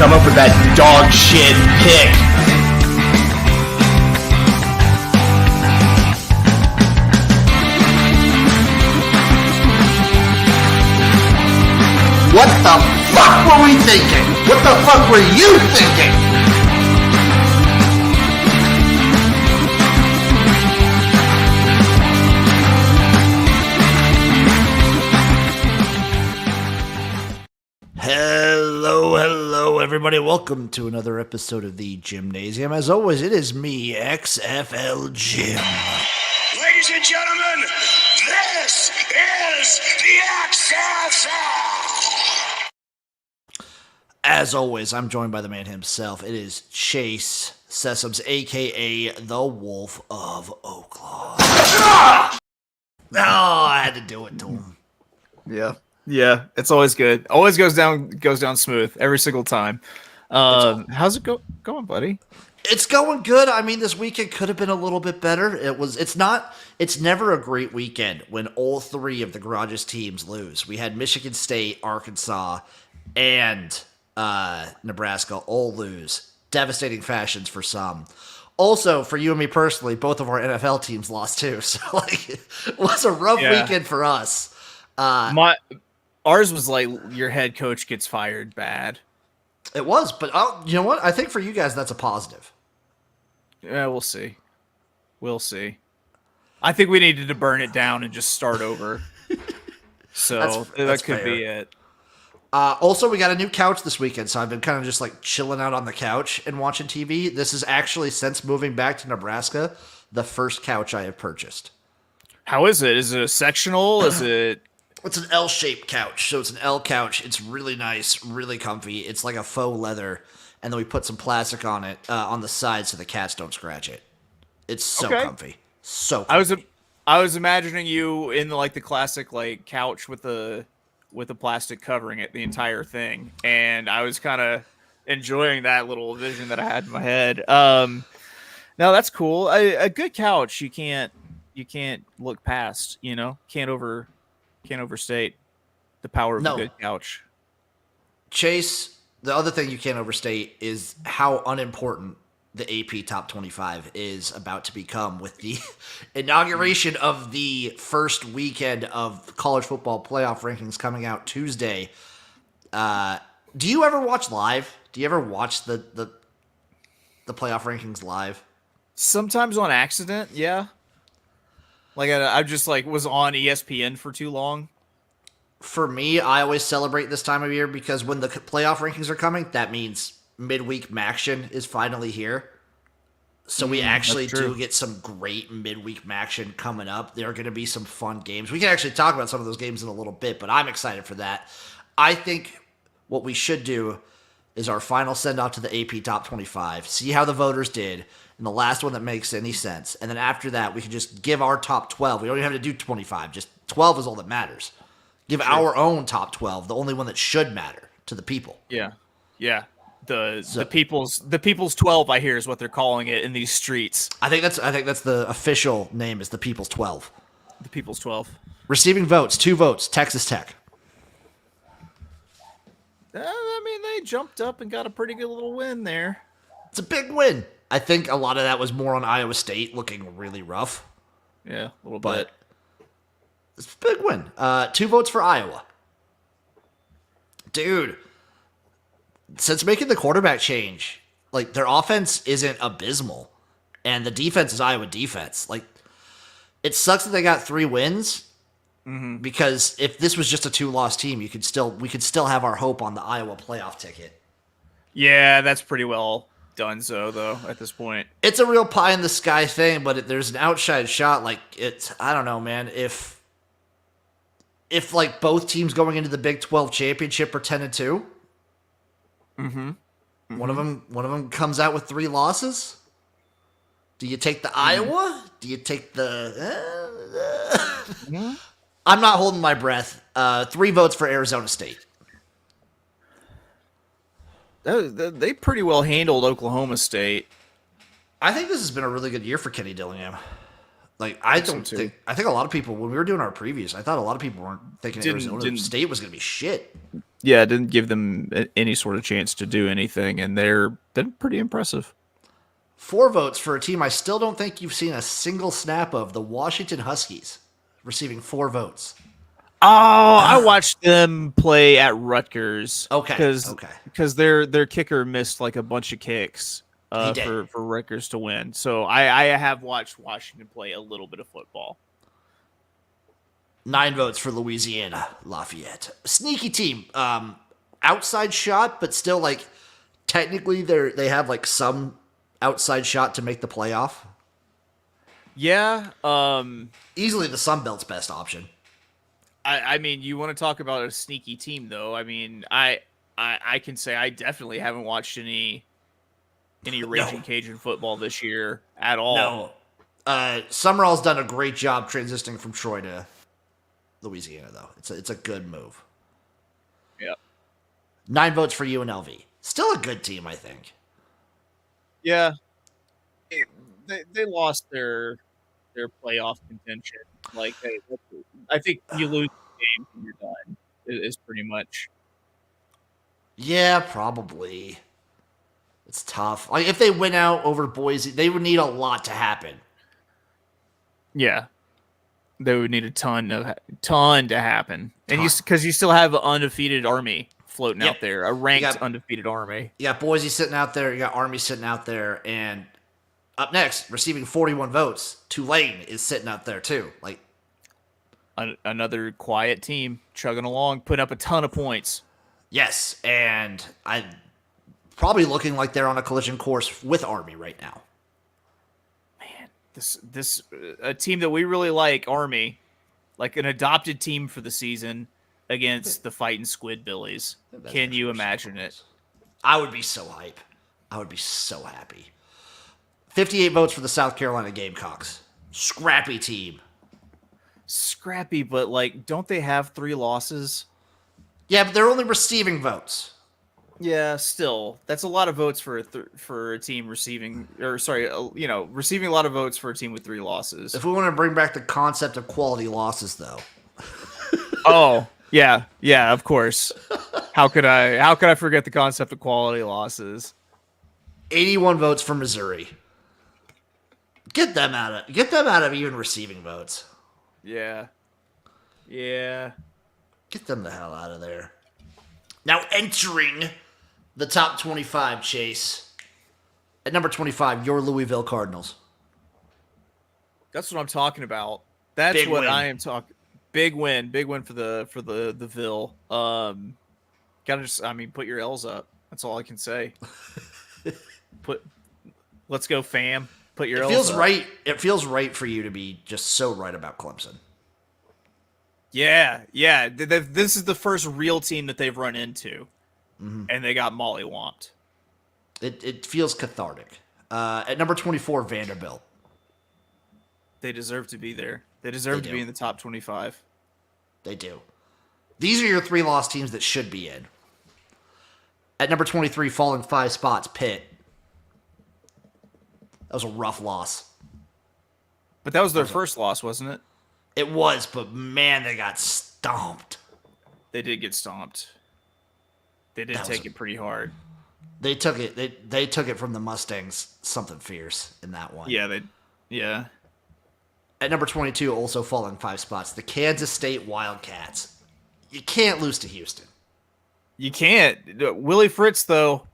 come up with that dog shit pick. What the fuck were we thinking? What the fuck were you thinking? Hello, everybody. Welcome to another episode of the Jimnasium. As always, it is me, XFL Jim. Ladies and gentlemen, this is the XFL. As always, I'm joined by the man himself. It is Chase Sessoms, a.k.a. the Wolf of Oaklawn. Oh, I had to do it to him. Yeah, it's always good. Always goes down smooth every single time. How's it going, buddy? It's going good. I mean, this weekend could have been a little bit better. It's never a great weekend when all three of the Garage's teams lose. We had Michigan State, Arkansas, and Nebraska all lose. Devastating fashions for some. Also, for you and me personally, both of our NFL teams lost too. So it was a rough weekend for us. Ours was like your head coach gets fired bad. It was, but you know what? I think for you guys, that's a positive. Yeah, we'll see. I think we needed to burn it down and just start over. So that could be it. Also, we got a new couch this weekend, so I've been kind of just like chilling out on the couch and watching TV. This is actually, since moving back to Nebraska, the first couch I have purchased. How is it? Is it a sectional? Is it... It's an L-shaped couch, so it's an L couch. It's really nice, really comfy. It's like a faux leather, and then we put some plastic on it on the side so the cats don't scratch it. It's so comfy, so comfy. I was imagining you in like the classic like couch with the plastic covering it, the entire thing, and I was kind of enjoying that little vision that I had in my head. No, that's cool. A good couch, you can't look past. Can't overstate the power of a good couch. Chase, the other thing you can't overstate is how unimportant the AP Top 25 is about to become with the inauguration of the first weekend of college football playoff rankings coming out Tuesday. Do you ever watch live? Do you ever watch the playoff rankings live? Sometimes on accident, yeah. Like I just like was on ESPN for too long. For me, I always celebrate this time of year because when the playoff rankings are coming, that means midweek Maction is finally here. So we actually do get some great midweek Maction coming up. There are going to be some fun games. We can actually talk about some of those games in a little bit, but I'm excited for that. I think what we should do is our final send-off to the AP Top 25, see how the voters did, and the last one that makes any sense. And then after that, we can just give our top 12. We don't even have to do 25. Just 12 is all that matters. Give our own top 12, the only one that should matter to the people. Yeah. The people's 12, I hear, is what they're calling it in these streets. I think that's the official name, is the people's 12. The people's 12. Receiving votes, 2 votes, Texas Tech. I mean, they jumped up and got a pretty good little win there. It's a big win. I think a lot of that was more on Iowa State looking really rough. Yeah, a little bit. It's a big win. 2 votes for Iowa. Dude, since making the quarterback change, like their offense isn't abysmal, and the defense is Iowa defense. Like, it sucks that they got 3 wins. Mm-hmm. Because if this was just a 2-loss team, we could still have our hope on the Iowa playoff ticket. Yeah, that's pretty well done though at this point. It's a real pie in the sky thing, but there's an outside shot. Like, I don't know, man. If like both teams going into the Big 12 championship are 10-2, one of them comes out with 3 losses. Do you take the Iowa? Do you take the? I'm not holding my breath. 3 votes for Arizona State. They pretty well handled Oklahoma State. I think this has been a really good year for Kenny Dillingham. Like, I think a lot of people, when we were doing our previews, I thought a lot of people weren't thinking Arizona State was going to be shit. Yeah, it didn't give them any sort of chance to do anything, and they're been pretty impressive. 4 votes for a team I still don't think you've seen a single snap of, the Washington Huskies, receiving 4 votes. Oh, I watched them play at Rutgers. Okay. Because their kicker missed like a bunch of kicks for Rutgers to win. So I have watched Washington play a little bit of football. 9 votes for Louisiana Lafayette. Sneaky team. Outside shot, but still like technically they have like some outside shot to make the playoff. Yeah. Easily the Sun Belt's best option. I mean, you want to talk about a sneaky team, though. I mean, I can say I definitely haven't watched any Raging Cajun football this year at all. No. Summerall's done a great job transitioning from Troy to Louisiana, though. It's a good move. Yeah. 9 votes for UNLV. Still a good team, I think. Yeah. They lost their playoff contention. Like, I think you lose the game and you're done. Is pretty much. Yeah, probably. It's tough. Like if they win out over Boise, they would need a lot to happen. Yeah, they would need a ton to happen, and because you still have an undefeated Army floating out there, a ranked undefeated Army. You got Boise sitting out there, you got Army sitting out there, and up next, receiving 41 votes, Tulane is sitting out there too. Like another quiet team chugging along, putting up a ton of points. Yes, and I probably looking like they're on a collision course with Army right now. Man, this a team that we really like, Army, like an adopted team for the season against the fighting Squidbillies. Can you imagine it? I would be so hype. I would be so happy. 58 votes for the South Carolina Gamecocks. Scrappy team. Scrappy, but like, don't they have 3 losses? Yeah, but they're only receiving votes. Yeah, still, that's a lot of votes for a team receiving, receiving a lot of votes for a team with 3 losses. If we want to bring back the concept of quality losses, though. Oh yeah, of course. How could I forget the concept of quality losses? 81 votes for Missouri. Get them out of even receiving votes. Yeah. Get them the hell out of there. Now entering the top 25, Chase. At number 25, your Louisville Cardinals. That's what I'm talking about. That's big what win. I am talking. Big win for the Ville. Put your L's up. That's all I can say. Let's go, fam. Put your L's up. Right. It feels right for you to be just so right about Clemson. Yeah. This is the first real team that they've run into, and they got mollywomped. It feels cathartic. At number 24, Vanderbilt. They deserve to be there. They deserve to be in the top 25. They do. These are your 3 lost teams that should be in. At number 23, falling 5 spots, Pitt. That was a rough loss. But that was their first loss, wasn't it? It was, but man, they got stomped. They did get stomped. They did take it pretty hard. They took it. They took it from the Mustangs. Something fierce in that one. Yeah. At number 22, also falling 5 spots, the Kansas State Wildcats. You can't lose to Houston. You can't. Willie Fritz, though.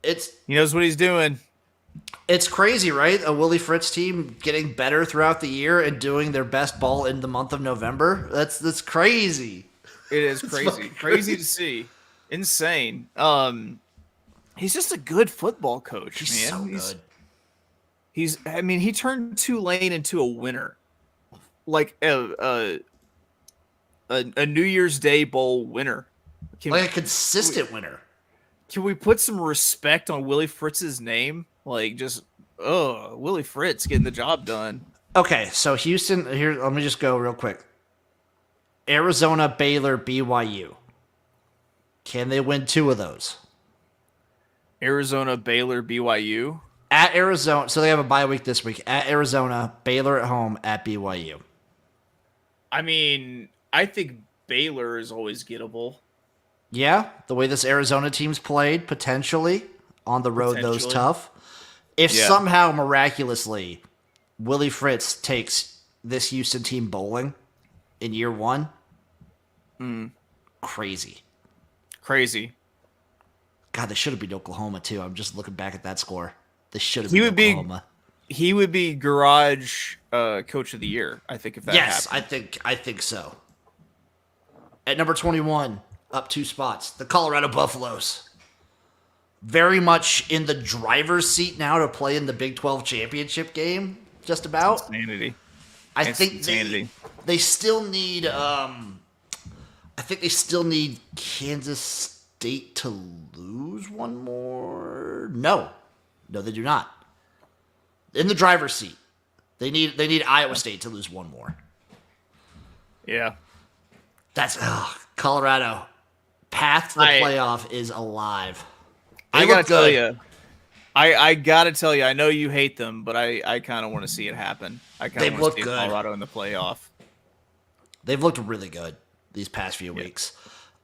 He knows what he's doing. It's crazy, right? A Willie Fritz team getting better throughout the year and doing their best ball in the month of November. That's crazy. It is crazy. Crazy to see. Insane. He's just a good football coach, he's man. So good. He turned Tulane into a winner. Like a New Year's Day bowl winner. A consistent winner. Can we put some respect on Willie Fritz's name? Like, Willie Fritz getting the job done. Okay, so Houston, here, let me just go real quick. Arizona, Baylor, BYU. Can they win 2 of those? Arizona, Baylor, BYU? At Arizona, so they have a bye week this week. At Arizona, Baylor at home, at BYU. I mean, I think Baylor is always gettable. Yeah, the way this Arizona team's played, potentially on the road, those tough. If somehow miraculously Willie Fritz takes this Houston team bowling in year 1, crazy. God, they should have beat Oklahoma too. I'm just looking back at that score. They should have beat Oklahoma. He would be garage coach of the year, I think, if that happened. I think so. At number 21, up 2 spots, the Colorado Buffaloes. Very much in the driver's seat now to play in the Big 12 championship game, just about. Insanity. I think they still need Kansas State to lose one more. No, they do not. In the driver's seat, they need Iowa State to lose one more. Yeah, that's Colorado. Path to the playoff is alive. I gotta tell you, I gotta tell you, I know you hate them, but I kind of want to see it happen. I kind of want to see Colorado in the playoff. They've looked really good these past few weeks.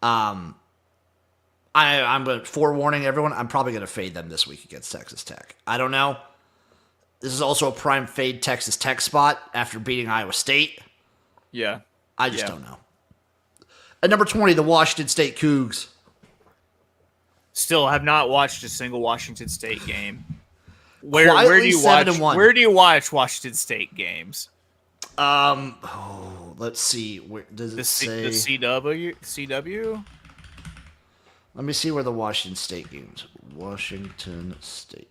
I'm forewarning everyone. I'm probably gonna fade them this week against Texas Tech. I don't know. This is also a prime fade Texas Tech spot after beating Iowa State. Yeah. I just don't know. At number 20, the Washington State Cougs. Still have not watched a single Washington State game. Where do you watch Washington State games? Let's see. Where does it say? The CW? Let me see where the Washington State games. Washington State.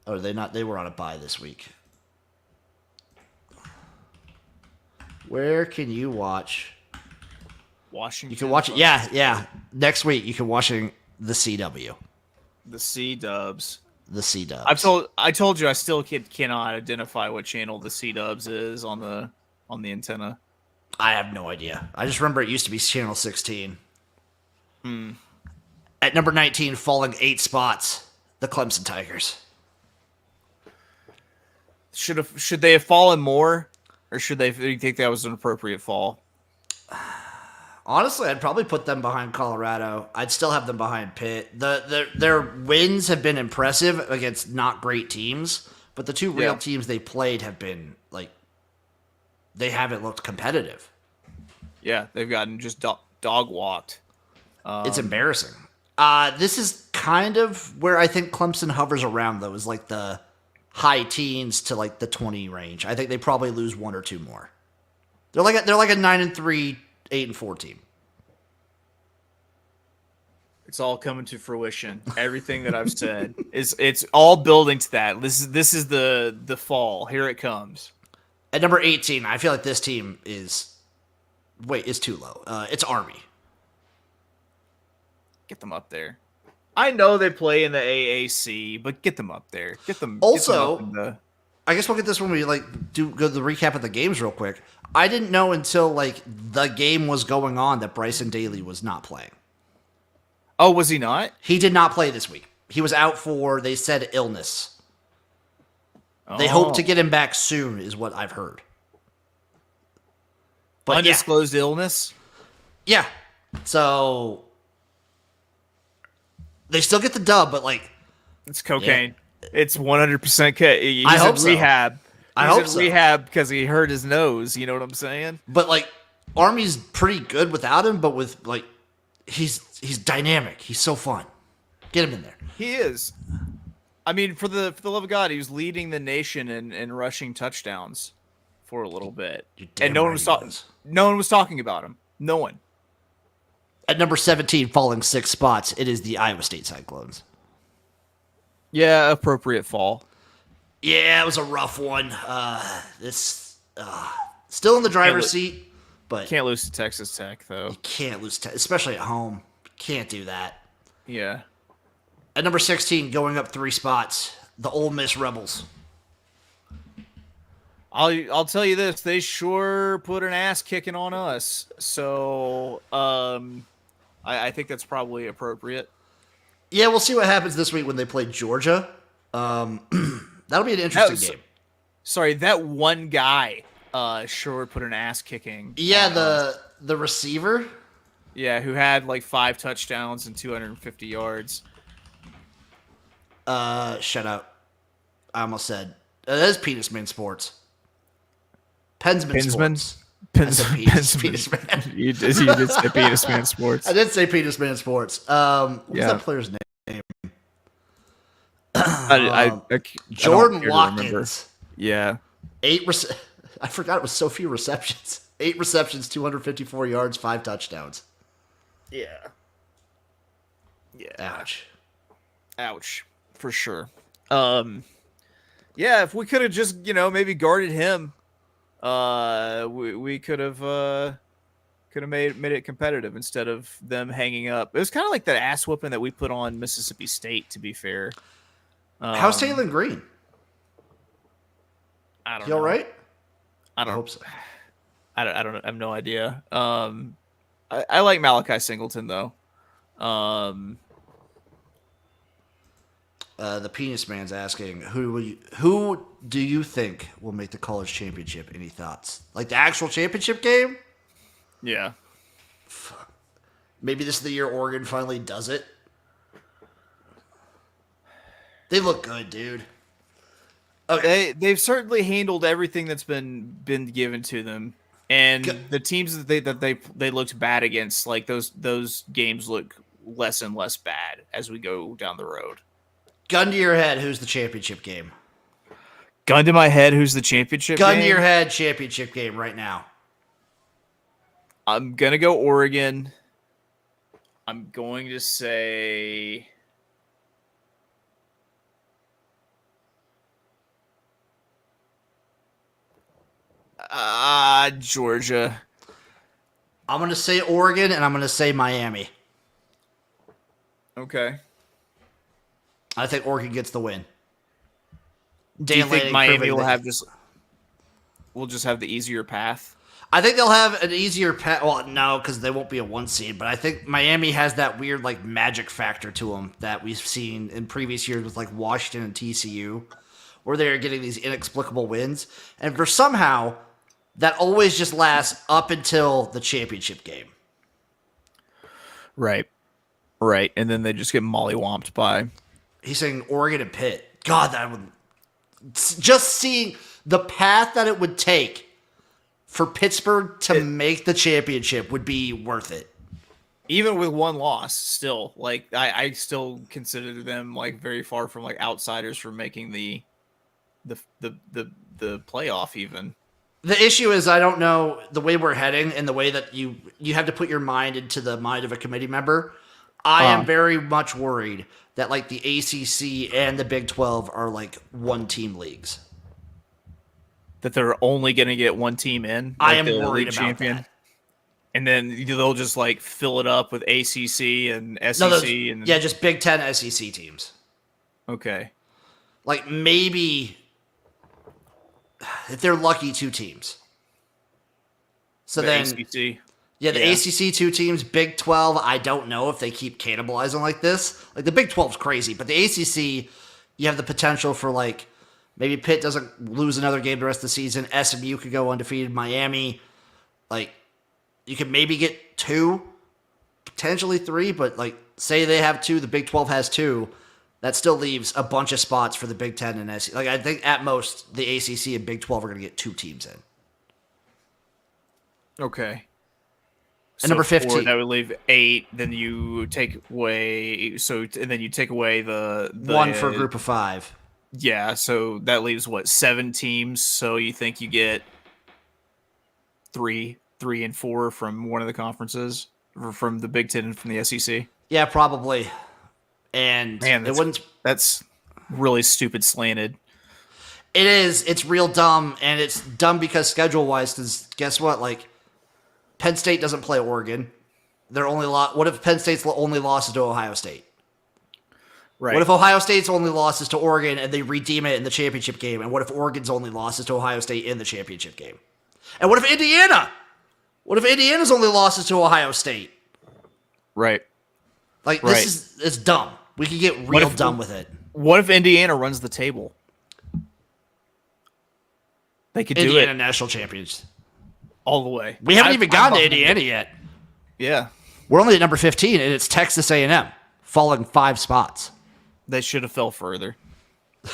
Oh, they were on a bye this week. Where can you watch? Washington. You can watch it. Yeah. Next week you can watch the CW. The C-Dubs. The C-Dubs. I told you I still cannot identify what channel the C-Dubs is on the antenna. I have no idea. I just remember it used to be channel 16. At number 19, falling 8 spots, the Clemson Tigers. Should they have fallen more, or do you think that was an appropriate fall? Honestly, I'd probably put them behind Colorado. I'd still have them behind Pitt. Their wins have been impressive against not great teams, but the 2 real teams they played have been they haven't looked competitive. Yeah, they've gotten just dog walked. It's embarrassing. This is kind of where I think Clemson hovers around, though, is like the high teens to like the 20 range. I think they probably lose 1 or 2 more. They're like a 9-3, 8-4 team. It's all coming to fruition. Everything that I've said it's all building to that. This is the fall. Here it comes. At number 18, I feel like this team is too low. It's Army. Get them up there. I know they play in the AAC, but get them up there. Get them. Also, get them up I guess we'll get this when we go to the recap of the games real quick. I didn't know until the game was going on that Bryson Daly was not playing. Oh, was he not? He did not play this week. He was out for, they said, illness. Oh. They hope to get him back soon, is what I've heard. But undisclosed illness? Yeah. So they still get the dub, but it's cocaine. Yeah. It's 100% he's I hope in rehab. I hope so. Rehab because he hurt his nose. You know what I'm saying? But Army's pretty good without him. But with he's dynamic. He's so fun. Get him in there. He is. I mean, for the love of God, he was leading the nation in rushing touchdowns for a little bit, and no one was talking about him. No one. At number 17, falling 6 spots, it is the Iowa State Cyclones. Yeah, appropriate fall. Yeah, it was a rough one. Still in the driver's seat, but can't lose to Texas Tech though. You can't lose, especially at home. Can't do that. Yeah. At number 16, going up 3 spots, the Ole Miss Rebels. I'll tell you this: they sure put an ass kicking on us. So I think that's probably appropriate. Yeah, we'll see what happens this week when they play Georgia. That'll be an interesting game. Sorry, that one guy sure put an ass kicking. Yeah, on us. the receiver. Yeah, who had like 5 touchdowns and 250 yards. Shut up. I almost said it is Penisman Sports. Pensman Sports. I said penis man. You did say Penisman Sports. I did say Penisman Sports. What's that player's name? Jordan Watkins. Yeah. I forgot it was so few receptions. 8 receptions, 254 yards, 5 touchdowns. Yeah. Ouch. For sure. Yeah, if we could have just, maybe guarded him, we could have made it competitive instead of them hanging up. It was kind of like that ass whooping that we put on Mississippi State, to be fair. How's Taylor Green? I don't know. All right? I hope so. I don't I have no idea. I like Malachi Singleton though. The penis man's asking, who do you think will make the college championship? Any thoughts? Like the actual championship game? Yeah. Maybe this is the year Oregon finally does it. They look good, dude. Okay. They've certainly handled everything that's been given to them, and the teams that they looked bad against, like those games look less and less bad as we go down the road. Gun to your head, who's the championship game? Gun to my head, who's the championship game? Gun to your head, championship game right now. I'm gonna go Oregon. I'm going to say Georgia. I'm going to say Oregon, and I'm going to say Miami. Okay. I think Oregon gets the win. Do you think Miami will just have the easier path? I think they'll have an easier path. Well, no, because they won't be a 1 seed. But I think Miami has that weird like magic factor to them that we've seen in previous years with like Washington and TCU, where they're getting these inexplicable wins, and for somehow that always just lasts up until the championship game. Right, and then they just get mollywomped by. He's saying Oregon and Pitt. God, that would just seeing the path that it would take for Pittsburgh to make the championship would be worth it. Even with 1 loss, still, like I still consider them like very far from like outsiders from making the playoff. Even the issue is I don't know the way we're heading and the way that you have to put your mind into the mind of a committee member. I am very much worried that like the ACC and the Big 12 are like 1-team leagues. That they're only going to get 1 team in. I am worried about that. And then they'll just like fill it up with ACC and SEC. Yeah, just Big 10 SEC teams. Okay. Like maybe if they're lucky 2 teams. So the then ACC. Yeah, the ACC 2 teams, Big 12, I don't know if they keep cannibalizing like this. Like, the Big 12's crazy, but the ACC, you have the potential for, like, maybe Pitt doesn't lose another game the rest of the season. SMU could go undefeated. Miami, like, you could maybe get 2, potentially 3, but, like, say they have 2, the Big 12 has 2. That still leaves a bunch of spots for the Big 10 and SEC. Like, I think at most, the ACC and Big 12 are going to get 2 teams in. Okay. And number 15. That would leave 8. Then you take away. And then you take away the 1 for a group of 5. Yeah. So that leaves 7 teams. So you think you get 3 and 4 from one of the conferences, or from the Big 10 and from the SEC. Yeah, probably. And man, that's really stupid slanted. It is. It's real dumb, and it's dumb because schedule-wise. Because guess what? Like, Penn State doesn't play Oregon. Their only what if Penn State's only loss is to Ohio State? Right. What if Ohio State's only loss is to Oregon and they redeem it in the championship game? And what if Oregon's only loss is to Ohio State in the championship game? And what if Indiana? What if Indiana's only loss is to Ohio State? Right. Like, this is dumb. We could get real dumb with it. What if Indiana runs the table? They could do Indiana it national champions. all the way. We haven't even gotten to Indiana yet. Yeah. We're only at number 15, and it's Texas A&M, falling 5 spots. They should have fell further.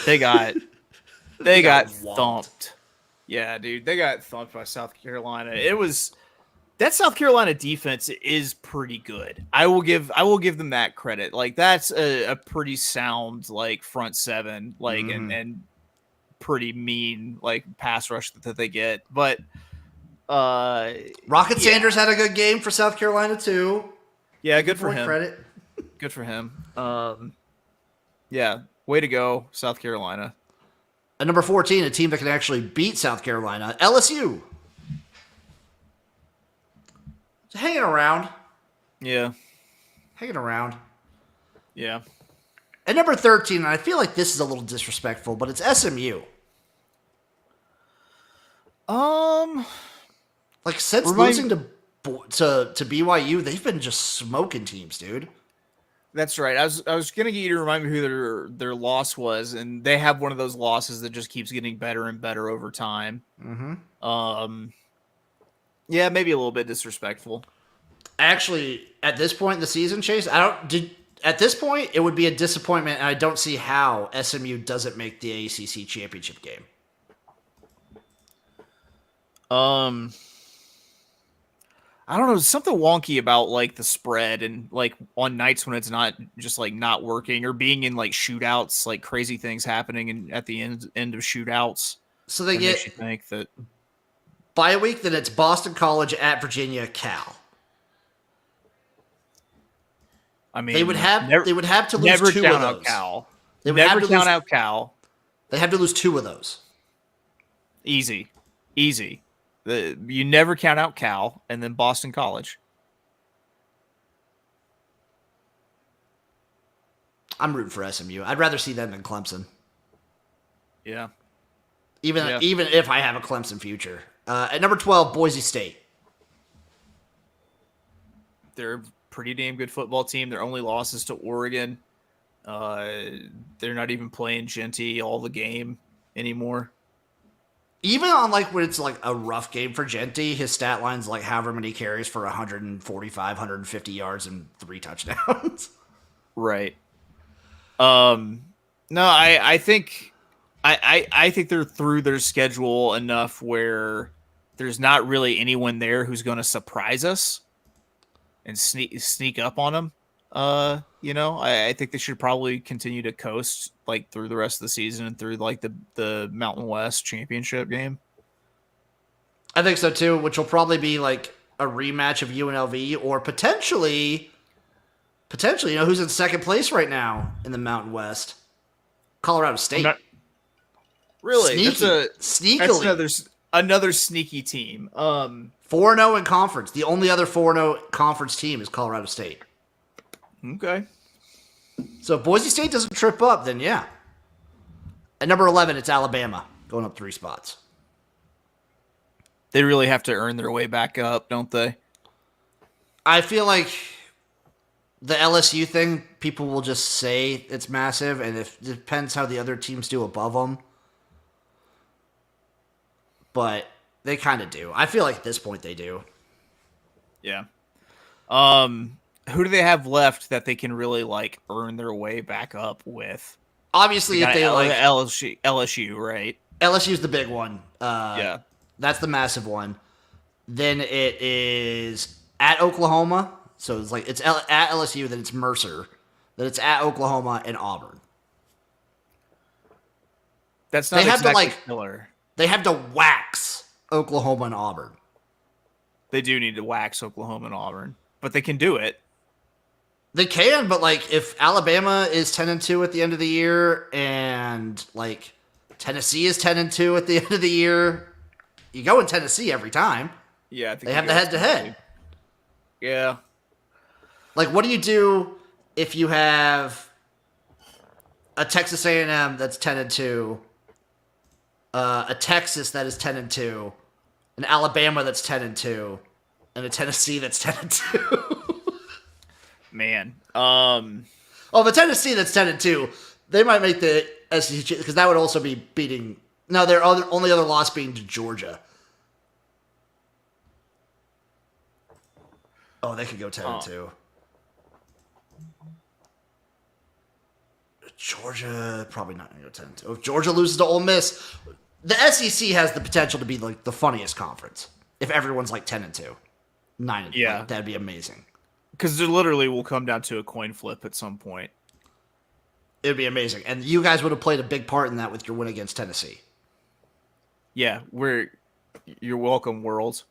They got thumped. Yeah, dude, they got thumped by South Carolina. That South Carolina defense is pretty good. I will give them that credit. Like that's a pretty sound like front seven, like and pretty mean like pass rush that they get. But Rocket Sanders had a good game for South Carolina too. Yeah, good for him. Credit. Good for him. Yeah, way to go, South Carolina. At number 14, a team that can actually beat South Carolina, LSU. Hanging around. Yeah. Hanging around. Yeah. At number 13, and I feel like this is a little disrespectful, but it's SMU. Like since losing to BYU, they've been just smoking teams, dude. That's right. I was gonna get you to remind me who their loss was, and they have one of those losses that just keeps getting better and better over time. Yeah, maybe a little bit disrespectful. Actually, at this point in the season, Chase, at this point, it would be a disappointment, and I don't see how SMU doesn't make the ACC championship game. I don't know, something wonky about like the spread and like on nights when it's not just like not working or being in like shootouts, like crazy things happening at the end of shootouts. So they get makes you think that bye week, then it's Boston College at Virginia, Cal. I mean, they would have to lose never 2 count of out those. Cal. They would never have to count lose, out Cal. They have to lose 2 of those. Easy. You never count out Cal and then Boston College. I'm rooting for SMU. I'd rather see them than Clemson. Yeah. Even if I have a Clemson future. At number 12, Boise State. They're a pretty damn good football team. Their only losses to Oregon. They're not even playing Genty all the game anymore. Even on like when it's like a rough game for Genty, his stat line's like however many carries for 145, 150 yards and 3 touchdowns. Right. No, I think they're through their schedule enough where there's not really anyone there who's going to surprise us and sneak up on them. I think they should probably continue to coast like through the rest of the season and through like the Mountain West championship game. I think so too, which will probably be like a rematch of UNLV or potentially, who's in second place right now in the Mountain West? Colorado State. Really? Sneakily. That's another sneaky team. 4-0 in conference. The only other 4-0 conference team is Colorado State. Okay. So if Boise State doesn't trip up, then yeah. At number 11, it's Alabama, going up 3 spots. They really have to earn their way back up, don't they? I feel like the LSU thing, people will just say it's massive, and it depends how the other teams do above them. But they kind of do. I feel like at this point they do. Yeah. Who do they have left that they can really like earn their way back up with? Obviously, if they like LSU, right? LSU's the big one. Yeah, that's the massive one. Then it is at Oklahoma, so it's like it's at LSU. Then it's Mercer. Then it's at Oklahoma and Auburn. That's not exactly killer. They have to wax Oklahoma and Auburn. They do need to wax Oklahoma and Auburn, but they can do it. They can, but like if Alabama is 10-2 at the end of the year, and like Tennessee is 10-2 at the end of the year, you go in Tennessee every time. Yeah, I think they have the head-to-head. Yeah. Like, what do you do if you have a Texas A&M that's 10-2, a Texas that is 10-2, an Alabama that's 10-2, and a Tennessee that's 10-2? Man. The Tennessee that's 10-2, they might make the SEC, because that would also be beating No, their only other loss being to Georgia. Oh, they could go 10-2. Georgia probably not going to go 10-2. If Georgia loses to Ole Miss, the SEC has the potential to be like the funniest conference. If everyone's like 10-2, 9-2, Yeah, that'd be amazing. Because it literally will come down to a coin flip at some point. It'd be amazing, and you guys would have played a big part in that with your win against Tennessee. Yeah, you're welcome, world.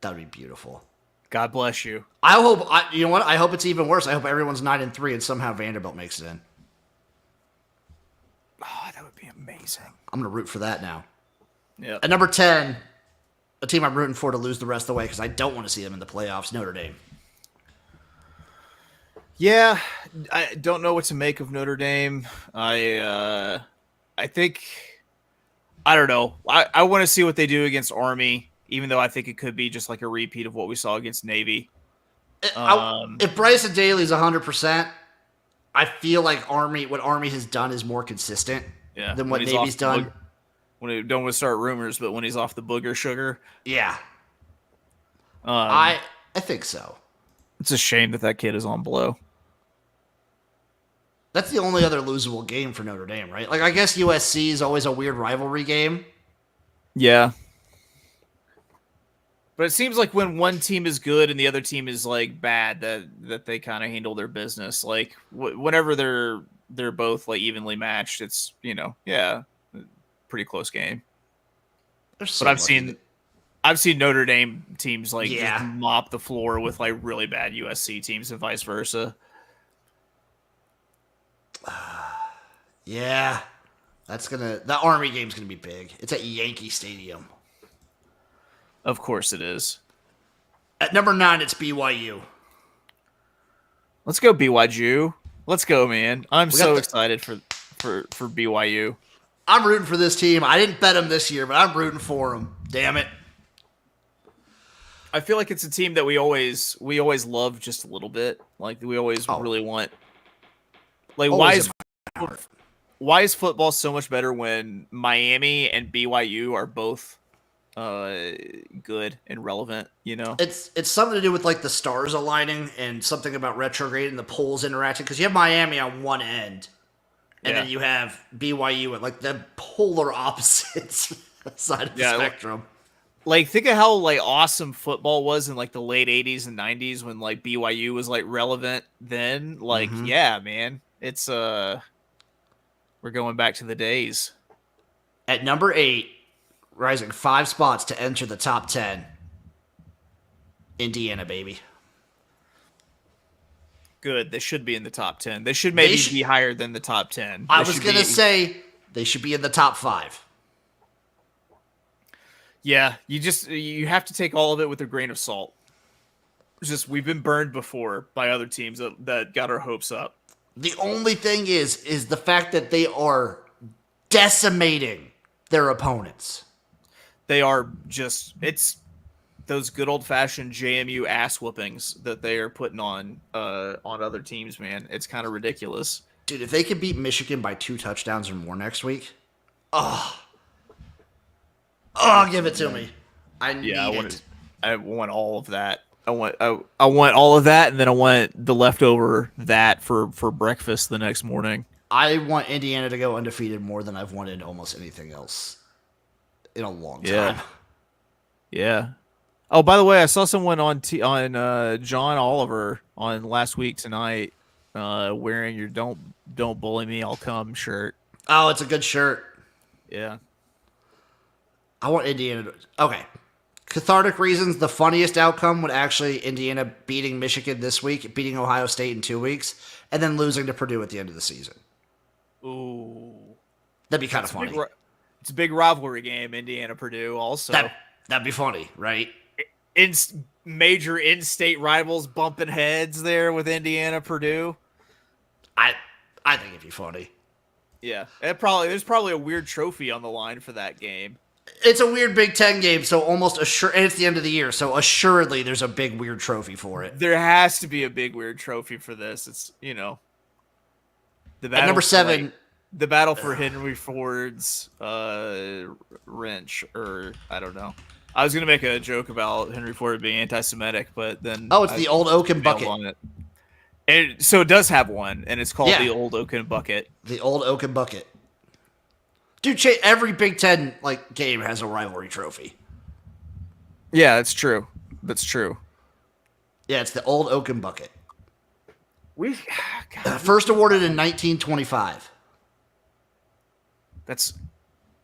That'd be beautiful. God bless you. I hope. You know what? I hope it's even worse. I hope everyone's 9-3 and somehow Vanderbilt makes it in. Oh, that would be amazing. I'm gonna root for that now. Yeah. At number 10, a team I'm rooting for to lose the rest of the way because I don't want to see them in the playoffs. Notre Dame. Yeah, I don't know what to make of Notre Dame. I think I don't know. I want to see what they do against Army, even though I think it could be just like a repeat of what we saw against Navy. If Bryson Daly's 100%, I feel like what Army has done is more consistent than what Navy's done. When we don't want to start rumors, but when he's off the booger sugar. Yeah. I think so. It's a shame that kid is on blow. That's the only other losable game for Notre Dame, right? Like, I guess USC is always a weird rivalry game. Yeah. But it seems like when one team is good and the other team is like bad, that they kind of handle their business. Like whenever they're both like evenly matched, it's pretty close game. So but I've seen Notre Dame teams like just mop the floor with like really bad USC teams and vice versa. Yeah, the Army game's gonna be big. It's at Yankee Stadium. Of course it is. At number 9, it's BYU. Let's go BYU. Let's go, man. I'm so excited for BYU. I'm rooting for this team. I didn't bet them this year, but I'm rooting for them. Damn it. I feel like it's a team that we always love just a little bit. Like we always really want. Like why is football so much better when Miami and BYU are both good and relevant, you know? It's something to do with like the stars aligning and something about retrograde and the poles interacting, because you have Miami on one end and then you have BYU at like the polar opposites side of the spectrum. Like think of how like awesome football was in like the late 80s and 90s when like BYU was like relevant then. Like yeah, man. It's we're going back to the days. At number 8, rising 5 spots to enter the top 10. Indiana, baby. Good. They should be in the top 10. They should maybe be higher than the top 10. I was going to say they should be in the top 5. Yeah, you have to take all of it with a grain of salt. It's just we've been burned before by other teams that got our hopes up. The only thing is the fact that they are decimating their opponents. They are it's those good old fashioned JMU ass whoopings that they are putting on other teams, man. It's kind of ridiculous. Dude, if they could beat Michigan by 2 touchdowns or more next week, give it to me. I need it. I want all of that. I want all of that, and then I want the leftover that for breakfast the next morning. I want Indiana to go undefeated more than I've wanted almost anything else in a long time. Yeah. Oh, by the way, I saw someone on John Oliver on Last Week Tonight wearing your "Don't Bully Me, I'll Come" shirt. Oh, it's a good shirt. Yeah. I want Indiana to... Okay. Cathartic reasons, the funniest outcome would actually Indiana beating Michigan this week, beating Ohio State in 2 weeks, and then losing to Purdue at the end of the season. Ooh. That'd be kind of funny. It's a big rivalry game, Indiana-Purdue also. That'd be funny, right? Major in-state rivals bumping heads there with Indiana-Purdue. I think it'd be funny. Yeah. There's probably a weird trophy on the line for that game. It's a weird Big Ten game, so almost and it's the end of the year, so assuredly there's a big weird trophy for it. There has to be a big weird trophy for this. It's, At number 7, The battle for Henry Ford's wrench, or I don't know. I was gonna make a joke about Henry Ford being anti-Semitic, but then it's the old oaken bucket. On it. So it does have one, and it's called the old oaken bucket. The old oaken bucket. Dude, every Big Ten game has a rivalry trophy. Yeah, that's true. That's true. Yeah, it's the old oaken bucket. First awarded in 1925. That's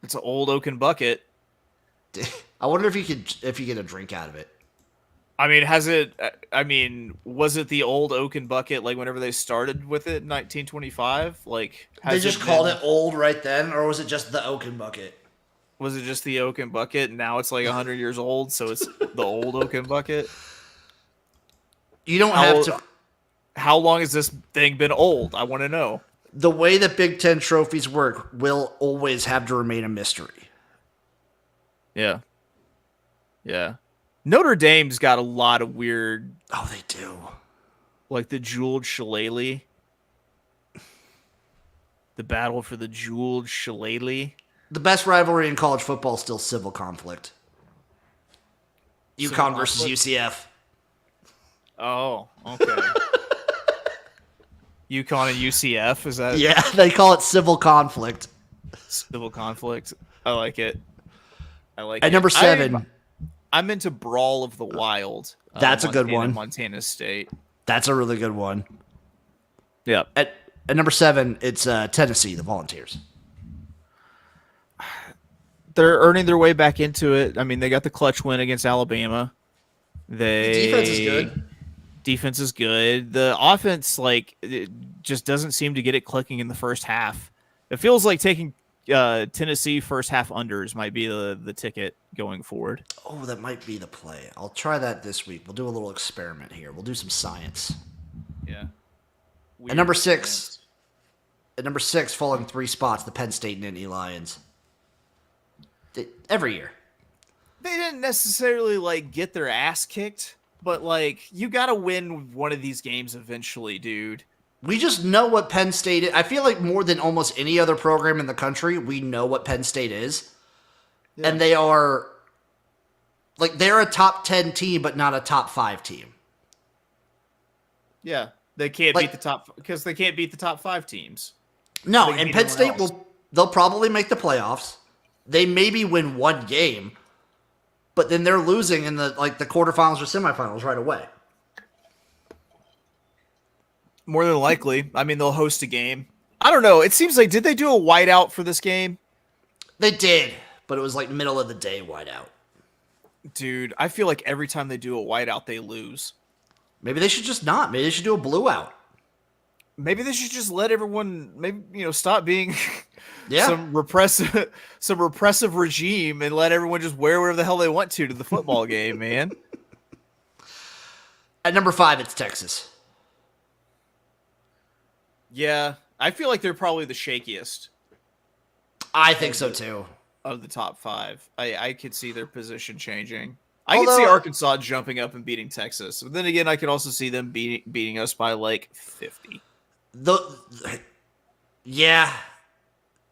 an old oaken bucket. I wonder if you get a drink out of it. I mean, was it the old oaken bucket whenever they started with it in 1925? They just called it old right then, or was it just the oaken bucket? Was it just the oaken bucket? And now it's 100 years old, so it's the old oaken bucket. You don't have to. How long has this thing been old? I want to know. The way that Big Ten trophies work will always have to remain a mystery. Yeah. Yeah. Notre Dame's got a lot of weird... Oh, they do. Like the jeweled shillelagh. The battle for the jeweled shillelagh. The best rivalry in college football is still civil conflict. UConn versus UCF. Oh, okay. UConn and UCF, is that? Yeah, they call it civil conflict. Civil conflict. I like it. At number 7. I'm into Brawl of the Wild. That's a good one. Montana State. That's a really good one. Yeah. At number 7, it's Tennessee, the Volunteers. They're earning their way back into it. I mean, they got the clutch win against Alabama. The defense is good. Defense is good. The offense, it just doesn't seem to get it clicking in the first half. It feels like taking Tennessee first half unders might be the ticket going forward. Oh, that might be the play. I'll try that this week. We'll do a little experiment here. We'll do some science. Yeah. At number 6, falling 3 spots, the Penn State Nittany Lions. Every year. They didn't necessarily get their ass kicked, but you got to win one of these games eventually, dude. We just know what Penn State is. I feel like more than almost any other program in the country, we know what Penn State is. Yeah. And they are they're a top 10 team, but not a top 5 team. Yeah. They can't beat the top because they can't beat the top 5 teams. No, and Penn State they'll probably make the playoffs. They maybe win one game, but then they're losing in the quarterfinals or semifinals right away. More than likely. I mean, they'll host a game. I don't know. It seems did they do a whiteout for this game? They did, but it was middle of the day whiteout. Dude, I feel like every time they do a whiteout, they lose. Maybe they should just not. Maybe they should do a blue out. Maybe they should just let everyone stop being some repressive regime and let everyone just wear whatever the hell they want to the football game, man. At number 5, it's Texas. Yeah, I feel like they're probably the shakiest. I think so too. Of the top 5. I could see their position changing. I could see Arkansas jumping up and beating Texas. But then again, I could also see them beating us by 50. Yeah.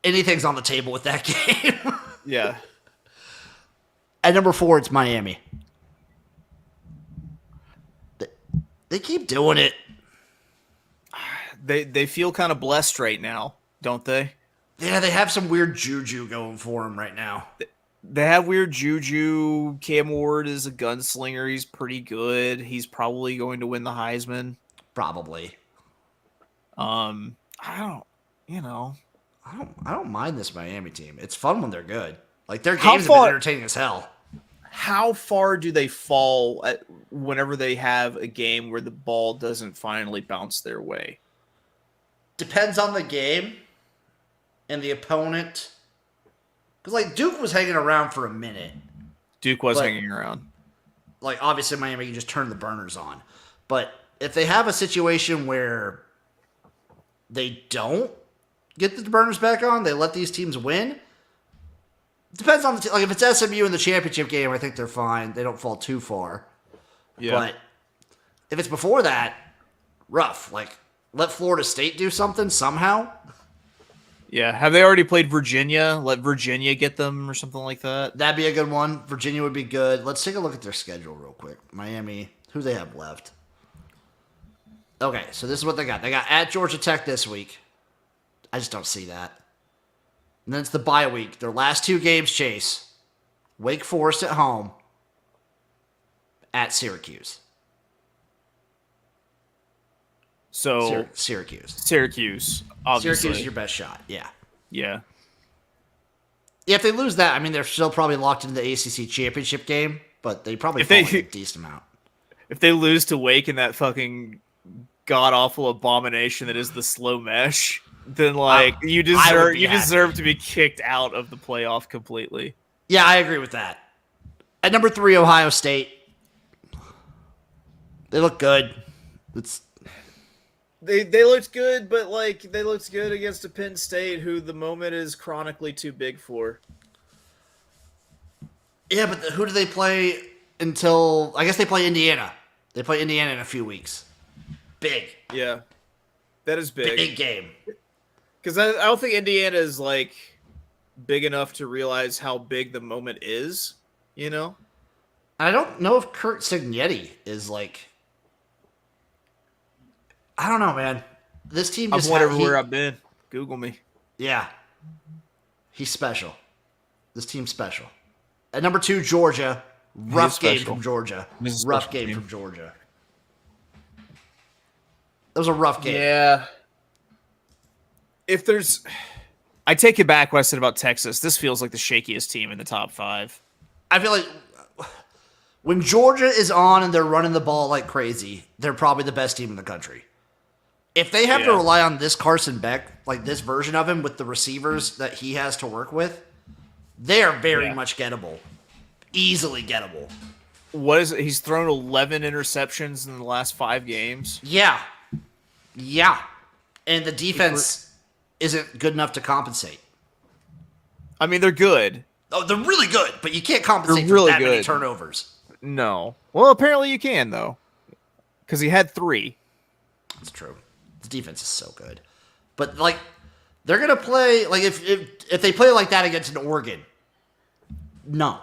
Anything's on the table with that game. Yeah. At number 4, it's Miami. They keep doing it. They feel kind of blessed right now, don't they? Yeah, they have some weird juju going for them right now. They have weird juju. Cam Ward is a gunslinger. He's pretty good. He's probably going to win the Heisman. Probably. I don't mind this Miami team. It's fun when they're good. Their games have been entertaining as hell. How far do they fall whenever they have a game where the ball doesn't finally bounce their way? Depends on the game and the opponent. Because, Duke was hanging around for a minute. Duke was hanging around. Obviously, Miami, you just turn the burners on. But if they have a situation where they don't get the burners back on, they let these teams win, depends on the team. If it's SMU in the championship game, I think they're fine. They don't fall too far. Yeah. But if it's before that, rough. Let Florida State do something somehow. Yeah. Have they already played Virginia? Let Virginia get them or something like that. That'd be a good one. Virginia would be good. Let's take a look at their schedule real quick. Miami, who they have left? Okay, so this is what they got. They got at Georgia Tech this week. I just don't see that. And then it's the bye week. Their last 2 games, Chase. Wake Forest at home. At Syracuse. So Syracuse. Obviously. Syracuse is your best shot. Yeah. Yeah. Yeah, if they lose that, I mean, they're still probably locked into the ACC championship game, but they probably fall a decent amount. If they lose to Wake in that fucking god-awful abomination that is the slow mesh, then, like, you deserve to be kicked out of the playoff completely. Yeah, I agree with that. At number 3, Ohio State. They look good. They looked good, but like they looked good against a Penn State who the moment is chronically too big for. Yeah, but who do they play until... I guess they play Indiana. They play Indiana in a few weeks. Big. Yeah. That is big. Big game. Because I don't think Indiana is like big enough to realize how big the moment is, you know? I don't know if Kurt Signetti is like... I don't know, man. This team just... I've went everywhere I've been. Google me. Yeah. He's special. This team's special. At number 2, Georgia. Rough game from Georgia. Rough game from Georgia. That was a rough game. Yeah. If there's... I take it back what I said about Texas. This feels like the shakiest team in the top 5. I feel like when Georgia is on and they're running the ball like crazy, they're probably the best team in the country. If they have to rely on this Carson Beck, like this version of him with the receivers that he has to work with, they are very much gettable. Easily gettable. What is it? He's thrown 11 interceptions in the last 5 games. Yeah. Yeah. And the defense isn't good enough to compensate. I mean, they're good. Oh, they're really good, but you can't compensate for that many turnovers. No. Well, apparently you can, though. Because he had 3. That's true. The defense is so good. But, like, they're going to play... Like, if they play like that against an Oregon, no.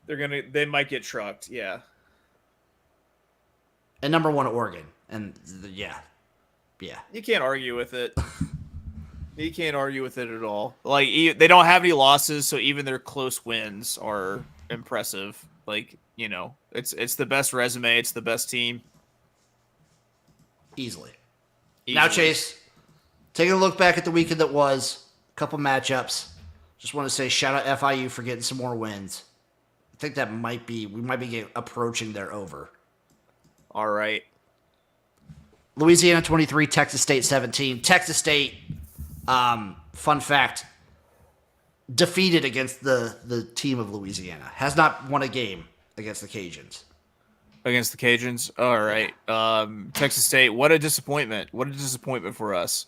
They might get trucked, yeah. And number 1, Oregon. And, yeah. You can't argue with it. You can't argue with it at all. Like, they don't have any losses, so even their close wins are impressive. Like, you know, it's the best resume. It's the best team. Easily. Now, Chase, taking a look back at the weekend that was, a couple matchups. Just want to say shout out FIU for getting some more wins. I think we might be approaching their over. All right. Louisiana 23, Texas State 17. Texas State, fun fact, defeated against the team of Louisiana. Has not won a game against the Cajuns. Against the Cajuns? All right. Texas State, what a disappointment. What a disappointment for us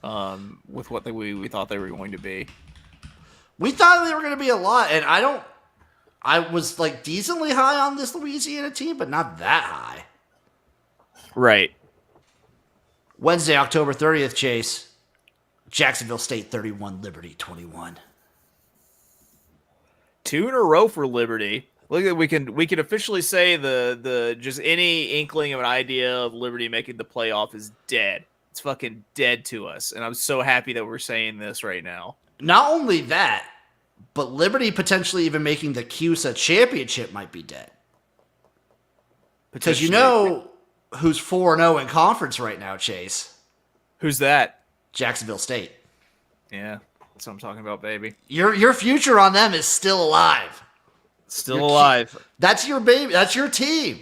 with what we thought they were going to be. We thought they were going to be a lot, and I was like decently high on this Louisiana team, but not that high. Right. Wednesday, October 30th, Chase. Jacksonville State 31, Liberty 21. 2 in a row for Liberty. Look, we can officially say the just any inkling of an idea of Liberty making the playoff is dead. It's fucking dead to us, and I'm so happy that we're saying this right now. Not only that, but Liberty potentially even making the CUSA championship might be dead. Because you know who's 4-0 in conference right now, Chase? Who's that? Jacksonville State. Yeah, that's what I'm talking about, baby. Your future on them is still alive. Still alive. That's your baby. That's your team.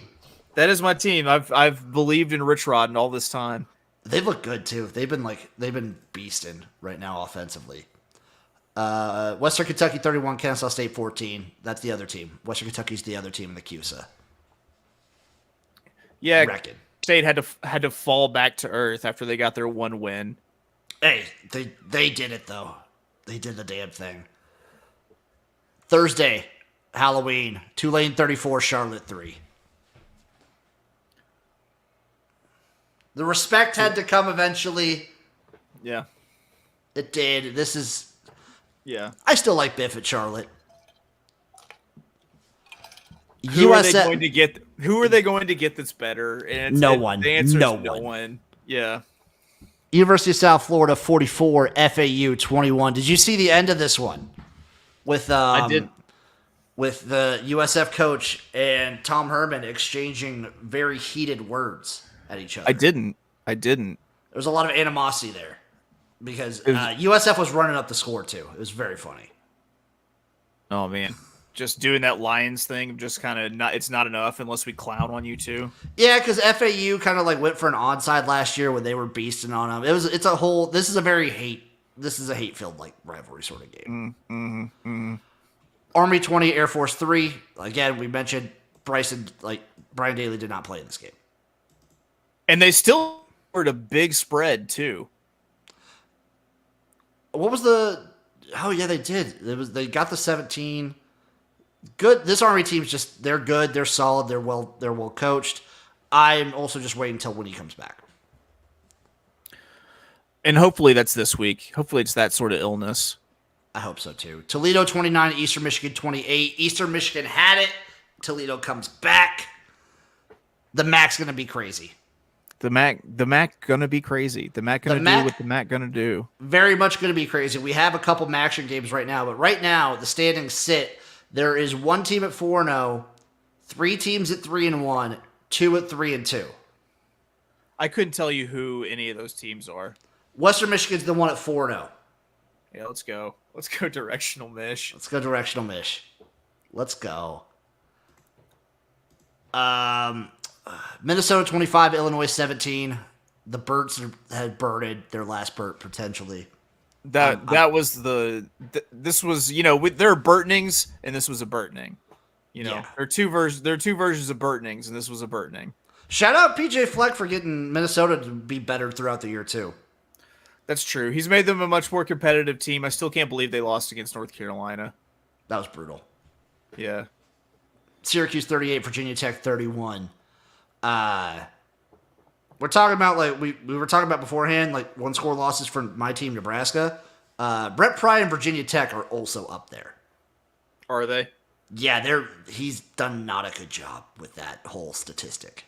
That is my team. I've believed in Rich Rod all this time. They look good too. They've been beasting right now offensively. Western Kentucky 31, Kennesaw State 14. That's the other team. Western Kentucky's the other team in the CUSA. Yeah, State had to fall back to earth after they got their 1 win. Hey, they did it though. They did the damn thing. Thursday, Halloween, Tulane 34, Charlotte 3. The respect had to come eventually. Yeah. It did. This is. Yeah. I still like Biff at Charlotte. Who are they going to get? Who are they going to get that's better? And no one. The answer no is no one. Yeah. University of South Florida 44, FAU 21. Did you see the end of this one? I did. With the USF coach and Tom Herman exchanging very heated words at each other. I didn't. There was a lot of animosity there because USF was running up the score too. It was very funny. Oh man, just doing that Lions thing, just kind of not. It's not enough unless we clown on you too. Yeah, because FAU kind of like went for an onside last year when they were beasting on them. It's a whole. This is a hate-filled like rivalry sort of game. Army 20, Air Force 3. Again, we mentioned Brian Daly did not play in this game. And they still scored a big spread, too. What was the... Oh, yeah, they did. They got the 17. Good. This Army team's just... They're good. They're solid. They're well coached. I'm also just waiting until Winnie comes back. And hopefully that's this week. Hopefully it's that sort of illness. I hope so, too. Toledo 29, Eastern Michigan 28. Eastern Michigan had it. Toledo comes back. The MAC's going to be crazy. The MAC going to be crazy. The MAC going to do what the MAC going to do. Very much going to be crazy. We have a couple MACtion games right now, but right now, the standings sit. There is one team at 4-0, 3 teams at 3-1, 2 at 3-2. I couldn't tell you who any of those teams are. Western Michigan's the one at 4-0. Yeah, let's go. Let's go Directional Mish. Let's go Directional Mish. Let's go. Minnesota 25, Illinois 17. The Birds had birded their last Burt potentially. That was this was, there are Burtonings and this was a Burtoning. There are two versions of Burtonings and this was a Burtoning. Shout out PJ Fleck for getting Minnesota to be better throughout the year too. That's true. He's made them a much more competitive team. I still can't believe they lost against North Carolina. That was brutal. Yeah. Syracuse 38, Virginia Tech 31. We're talking about, like, we were talking about beforehand, like, one-score losses for my team, Nebraska. Brett Pry and Virginia Tech are also up there. Are they? Yeah, he's done not a good job with that whole statistic.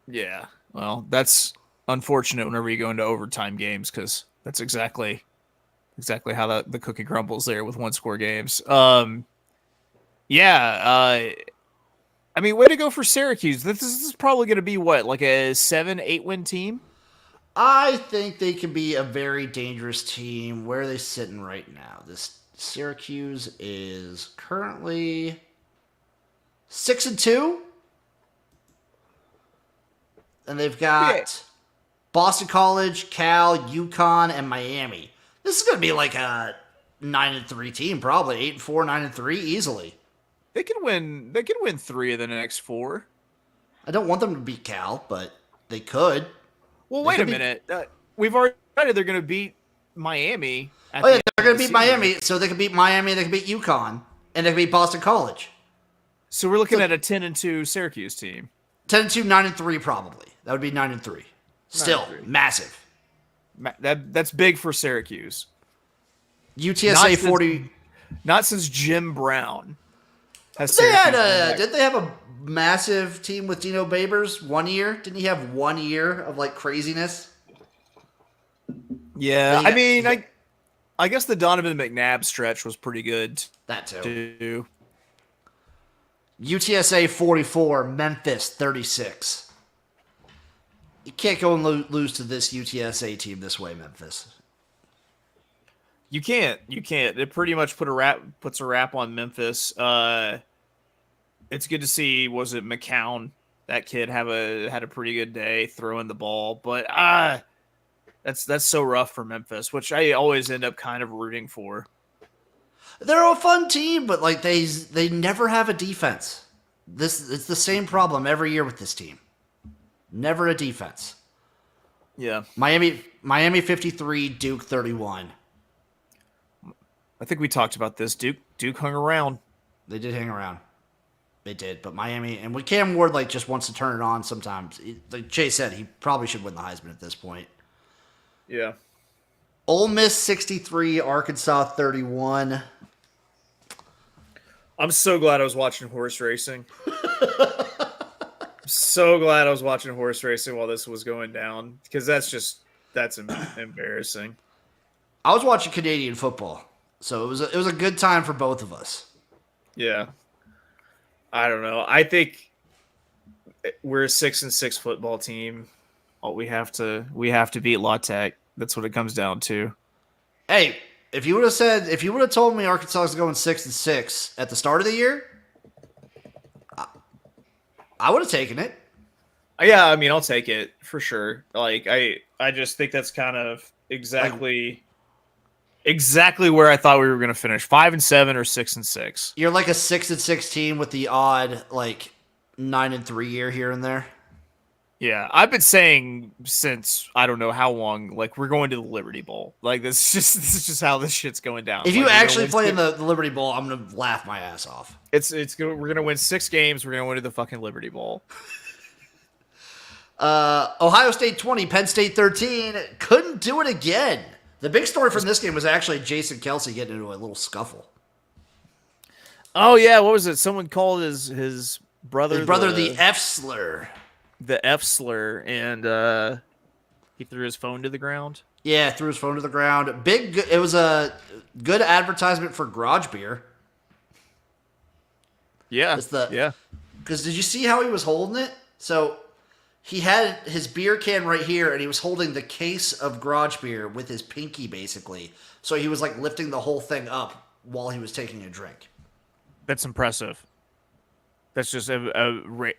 Yeah. Well, that's unfortunate whenever you go into overtime games because that's exactly how the cookie crumbles there with one-score games. I mean, way to go for Syracuse. This is probably going to be what, like a 7-8 win team? I think they can be a very dangerous team. Where are they sitting right now? This Syracuse is currently 6-2. And they've got Boston College, Cal, UConn, and Miami. This is going to be like a 9-3 team, probably 8-4, 9-3 easily. They can win 3 of the next 4. I don't want them to beat Cal, but they could. Well, wait a minute. We've already decided they're going to beat Miami. They're going to beat Miami, so they can beat Miami, they can beat UConn, and they can beat Boston College. So we're looking at a 10-2 Syracuse team. 10-2, 9-3 probably. That would be 9-3. Still, 9-3. Massive. That's big for Syracuse. UTSA 40. Not since Jim Brown. Did they have a massive team with Dino Babers 1 year? Didn't he have 1 year of like craziness? Yeah, I guess the Donovan McNabb stretch was pretty good. That too. UTSA 44, Memphis 36. You can't go and lose to this UTSA team this way, Memphis. You can't. It pretty much puts a wrap on Memphis. It's good to see. Was it McCown? That kid had a pretty good day throwing the ball, but that's so rough for Memphis, which I always end up kind of rooting for. They're a fun team, but like they never have a defense. It's the same problem every year with this team. Never a defense. Yeah. Miami 53, Duke 31. I think we talked about this. Duke hung around. They did hang around. They did, but Miami and when Cam Ward like just wants to turn it on sometimes. Like Jay said, he probably should win the Heisman at this point. Yeah. Ole Miss 63, Arkansas 31. I'm so glad I was watching horse racing. So glad I was watching horse racing while this was going down, because that's embarrassing. I was watching Canadian football, so it was a good time for both of us. Yeah. I don't know. I think we're a 6-6 football team. We have to beat La Tech. That's what it comes down to. Hey, if you would have told me Arkansas was going 6-6 at the start of the year, I would have taken it. Yeah, I mean, I'll take it for sure. Like, I just think that's kind of exactly where I thought we were going to finish. 5-7 or 6-6. You're like a 6-6 team with the odd 9-3 year here and there. Yeah, I've been saying since I don't know how long, like, we're going to the Liberty Bowl. Like, this is just how this shit's going down. If you actually play in the Liberty Bowl, I'm gonna laugh my ass off. We're gonna win 6 games. We're gonna win the fucking Liberty Bowl. Ohio State 20, Penn State 13. Couldn't do it again. The big story from this game was actually Jason Kelsey getting into a little scuffle. Oh yeah, what was it? Someone called his brother the F slur. The F slur, and he threw his phone to the ground. Yeah, threw his phone to the ground. It was a good advertisement for garage beer. Yeah, yeah. Because did you see how he was holding it? So he had his beer can right here, and he was holding the case of garage beer with his pinky, basically. So he was like lifting the whole thing up while he was taking a drink. That's impressive. That's just an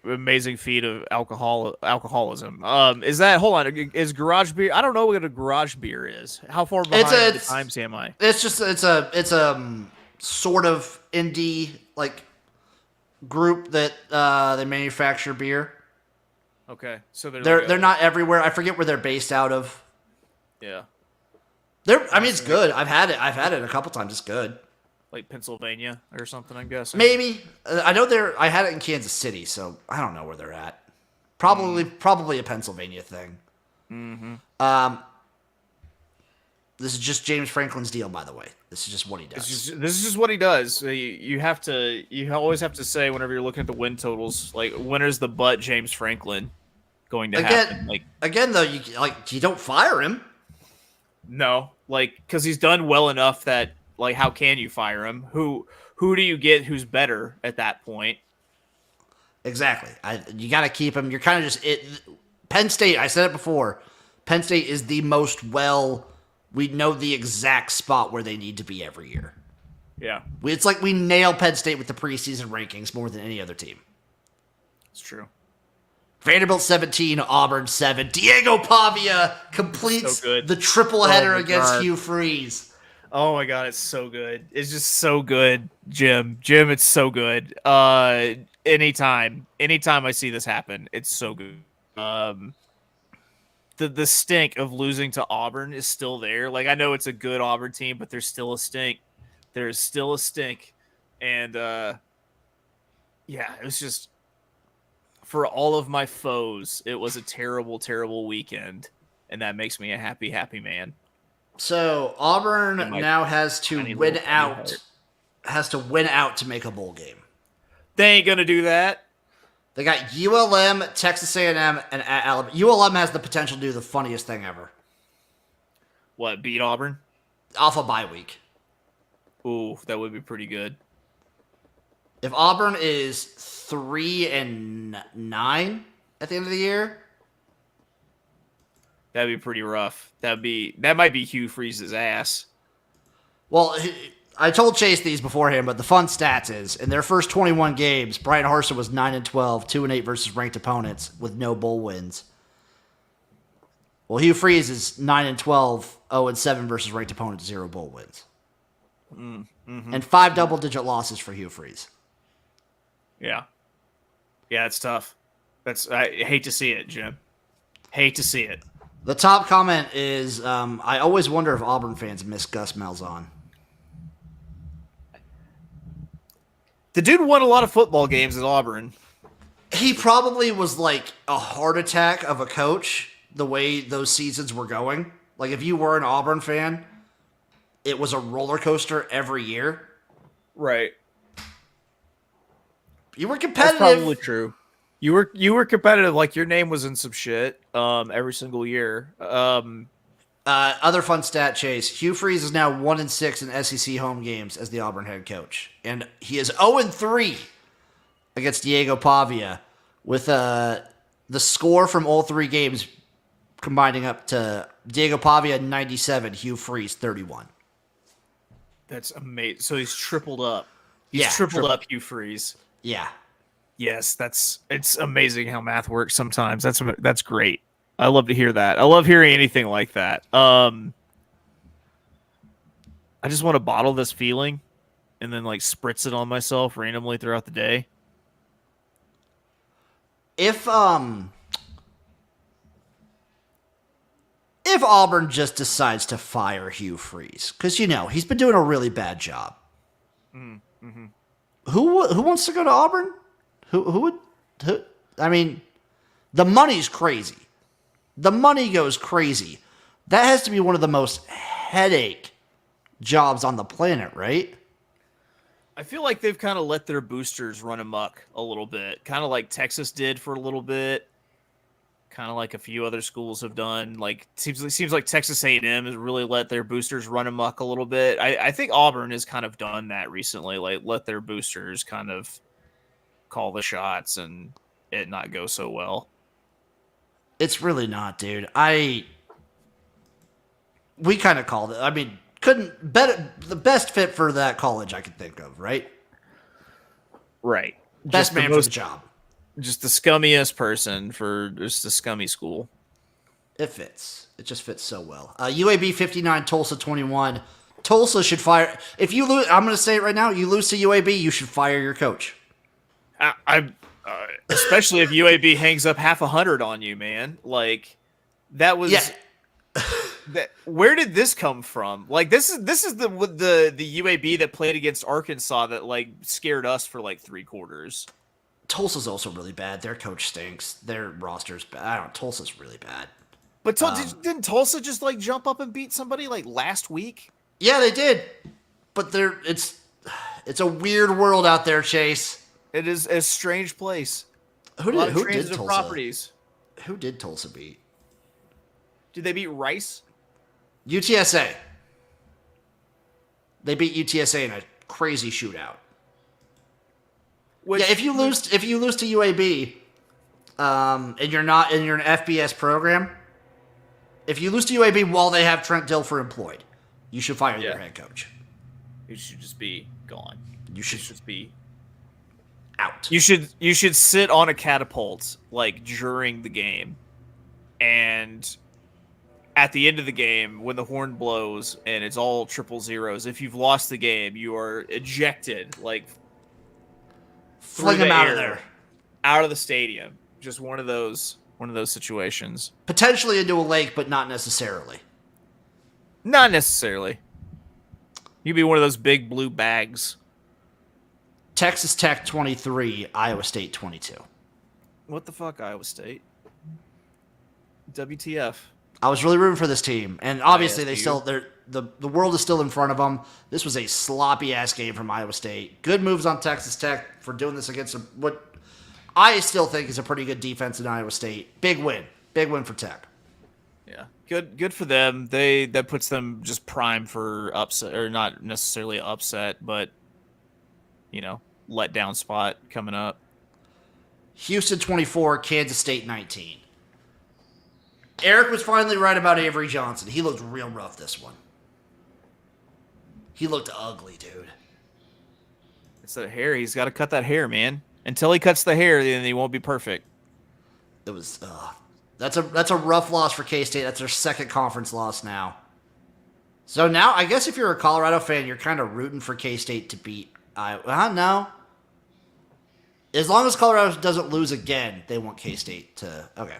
amazing feat of alcoholism. Is that? Hold on. Is garage beer? I don't know what a garage beer is. How far behind the times am I? It's a sort of indie group that they manufacture beer. Okay, so they're not everywhere. I forget where they're based out of. Yeah. It's good. I've had it a couple times. It's good. Like Pennsylvania or something, I'm guessing. Maybe. I know I had it in Kansas City, so I don't know where they're at. Probably a Pennsylvania thing. Mm-hmm. This is just James Franklin's deal, by the way. This is just what he does. This is just what he does. You always have to say whenever you're looking at the win totals, like, when is the butt James Franklin going to happen? Like, again, though, you don't fire him. No, because he's done well enough that, how can you fire him? Who do you get who's better at that point? Exactly. You got to keep him. You're kind of just Penn State, I said it before, Penn State is the most we know the exact spot where they need to be every year. Yeah. It's like we nail Penn State with the preseason rankings more than any other team. It's true. Vanderbilt 17, Auburn 7. Diego Pavia completes the triple header against Hugh Freeze. Oh my God, it's so good. It's just so good, Jim. Jim, it's so good. Anytime I see this happen, it's so good. The stink of losing to Auburn is still there. I know it's a good Auburn team, but there's still a stink. There's still a stink. And it was just, for all of my foes, it was a terrible, terrible weekend. And that makes me a happy, happy man. So Auburn now has to win out to make a bowl game. They ain't gonna do that. They got ULM, Texas A&M, and Alabama. ULM has the potential to do the funniest thing ever. What, beat Auburn? Off a bye week. Ooh, that would be pretty good. If Auburn is 3-9 at the end of the year, that'd be pretty rough. That might be Hugh Freeze's ass. Well, I told Chase these beforehand, but the fun stats is, in their first 21 games, Brian Harsin was 9-12, 2-8 versus ranked opponents with no bowl wins. Well, Hugh Freeze is 9-12, 0-7 versus ranked opponents, 0 bowl wins. Mm-hmm. And 5 double-digit losses for Hugh Freeze. Yeah. Yeah, it's tough. I hate to see it, Jim. Hate to see it. The top comment is, I always wonder if Auburn fans miss Gus Malzahn. The dude won a lot of football games at Auburn. He probably was like a heart attack of a coach, the way those seasons were going. Like if you were an Auburn fan, it was a roller coaster every year. Right. You were competitive. That's probably true. You were competitive. Like your name was in some shit. Every single year. Other fun stat, Chase. Hugh Freeze is now 1-6 in SEC home games as the Auburn head coach, and he is 0-3 against Diego Pavia, with the score from all 3 games combining up to Diego Pavia 97, Hugh Freeze 31. That's amazing. So he's tripled up. He's tripled up Hugh Freeze. Yeah. Yes, it's amazing how math works sometimes. That's great. I love to hear that. I love hearing anything like that. I just want to bottle this feeling and then like spritz it on myself randomly throughout the day. If Auburn just decides to fire Hugh Freeze, because he's been doing a really bad job. Mm-hmm. Who wants to go to Auburn? Who would? I mean, the money's crazy. The money goes crazy. That has to be one of the most headache jobs on the planet, right? I feel like they've kind of let their boosters run amok a little bit, kind of like Texas did for a little bit, kind of like a few other schools have done. Like seems like Texas A&M has really let their boosters run amok a little bit. I think Auburn has kind of done that recently, like let their boosters kind of call the shots and it not go so well. It's really not, dude. We kind of called it. I mean, the best fit for that college I could think of, right? Right. Best man for the job. Just the scummiest person for just the scummy school. It fits. It just fits so well. UAB 59, Tulsa 21. Tulsa should fire. If you lose, I'm going to say it right now. You lose to UAB, you should fire your coach. Especially if UAB hangs up 100 on you, man. Like that was. Yeah. Where did this come from? Like this is the UAB that played against Arkansas that like scared us for like 3 quarters. Tulsa's also really bad. Their coach stinks. Their roster's bad. I don't know. Tulsa's really bad. But didn't Tulsa just like jump up and beat somebody like last week? Yeah, they did. But it's a weird world out there, Chase. It is a strange place. Who did Tulsa? Properties. Who did Tulsa beat? Did they beat Rice? UTSA. They beat UTSA in a crazy shootout. If you lose to UAB, and you're an FBS program, if you lose to UAB while they have Trent Dilfer employed, you should fire their head coach. You should just be gone. You should just be out. You should sit on a catapult like during the game, and at the end of the game, when the horn blows and it's all 000s, if you've lost the game, you are ejected, like fling them out of there, out of the stadium. Just one of those situations. Potentially into a lake, but not necessarily. Not necessarily. You'd be one of those big blue bags. Texas Tech 23, Iowa State 22. What the fuck, Iowa State? WTF? I was really rooting for this team, and obviously the world is still in front of them. This was a sloppy ass game from Iowa State. Good moves on Texas Tech for doing this against what I still think is a pretty good defense in Iowa State. Big win for Tech. Yeah, good for them. That puts them just prime for upset, or not necessarily upset, but let down spot coming up. Houston 24, Kansas State 19. Eric was finally right about Avery Johnson. He looked real rough this one. He looked ugly, dude. It's that hair. He's got to cut that hair, man. Until he cuts the hair, then he won't be perfect. It was that's a rough loss for K-State. That's their second conference loss now. So now, I guess if you're a Colorado fan, you're kind of rooting for K-State to beat Iowa. No. As long as Colorado doesn't lose again, they want K-State to... Okay.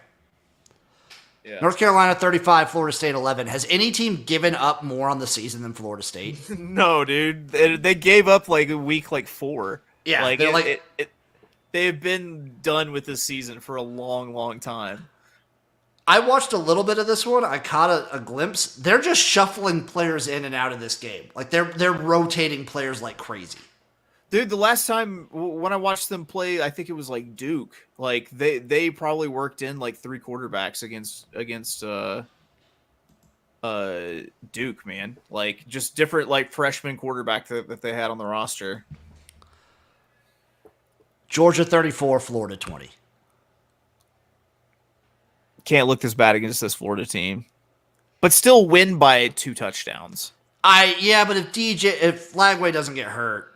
Yeah. North Carolina 35, Florida State 11. Has any team given up more on the season than Florida State? No, dude. They gave up like week 4. Yeah, they have been done with this season for a long, long time. I watched a little bit of this one. I caught a glimpse. They're just shuffling players in and out of this game. Like they're rotating players like crazy. Dude, the last time when I watched them play, I think it was like Duke. Like they probably worked in like 3 quarterbacks against Duke, man. Like just different like freshman quarterback that they had on the roster. Georgia 34, Florida 20. Can't look this bad against this Florida team, but still win by 2 touchdowns. But if Flagway doesn't get hurt,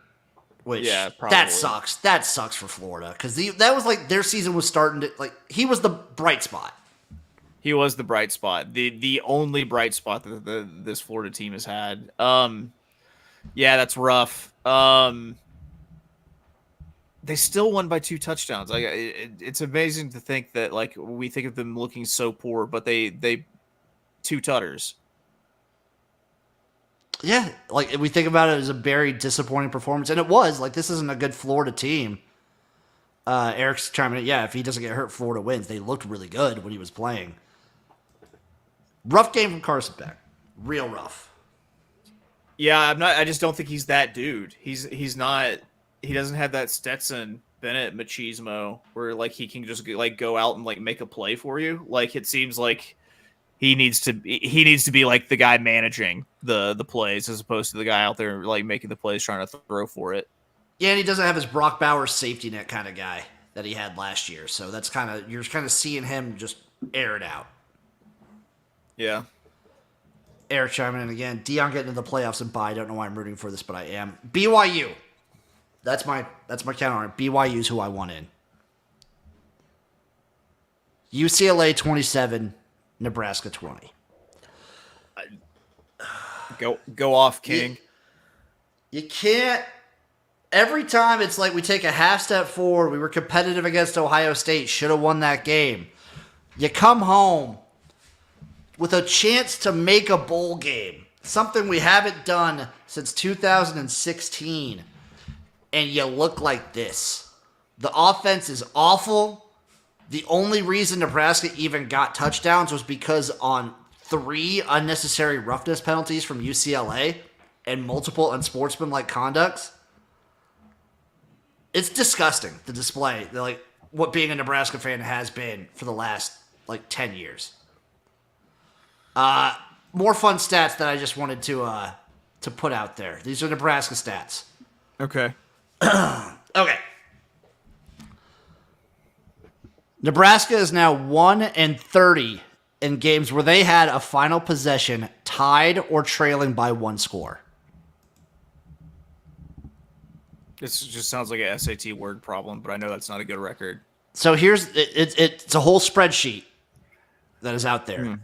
which that sucks. That sucks for Florida because that was like their season was starting to like he was the bright spot. He was the bright spot, the only bright spot that this Florida team has had. Yeah, that's rough. They still won by 2 touchdowns. Like it's amazing to think that like we think of them looking so poor, but they 2 tutters. Yeah, like we think about it as a very disappointing performance, and it was. Like this isn't a good Florida team. Eric's chiming in. Yeah, if he doesn't get hurt, Florida wins. They looked really good when he was playing. Rough game from Carson Beck. Real rough. Yeah, I just don't think he's that dude. He's not. He doesn't have that Stetson Bennett machismo where like he can just like go out and like make a play for you. Like it seems like he needs to be like the guy managing the plays as opposed to the guy out there like making the plays trying to throw for it. Yeah, and he doesn't have his Brock Bowers safety net kind of guy that he had last year. So that's you're kind of seeing him just air it out. Yeah. Eric chiming in again. Deion getting into the playoffs and bye. I don't know why I'm rooting for this, but I am. BYU. That's my count on it. BYU's who I want in. UCLA 27, Nebraska 20. Go off, King. You can't. Every time it's like we take a half step forward. We were competitive against Ohio State. Should have won that game. You come home with a chance to make a bowl game. Something we haven't done since 2016. And you look like this. The offense is awful. The only reason Nebraska even got touchdowns was because on 3 unnecessary roughness penalties from UCLA and multiple unsportsmanlike conducts. It's disgusting, the display. Like what being a Nebraska fan has been for the last like 10 years. More fun stats that I just wanted to put out there. These are Nebraska stats. Okay. Okay. Nebraska is now 1-30 in games where they had a final possession tied or trailing by 1 score. This just sounds like an SAT word problem, but I know that's not a good record. So here's it's a whole spreadsheet that is out there.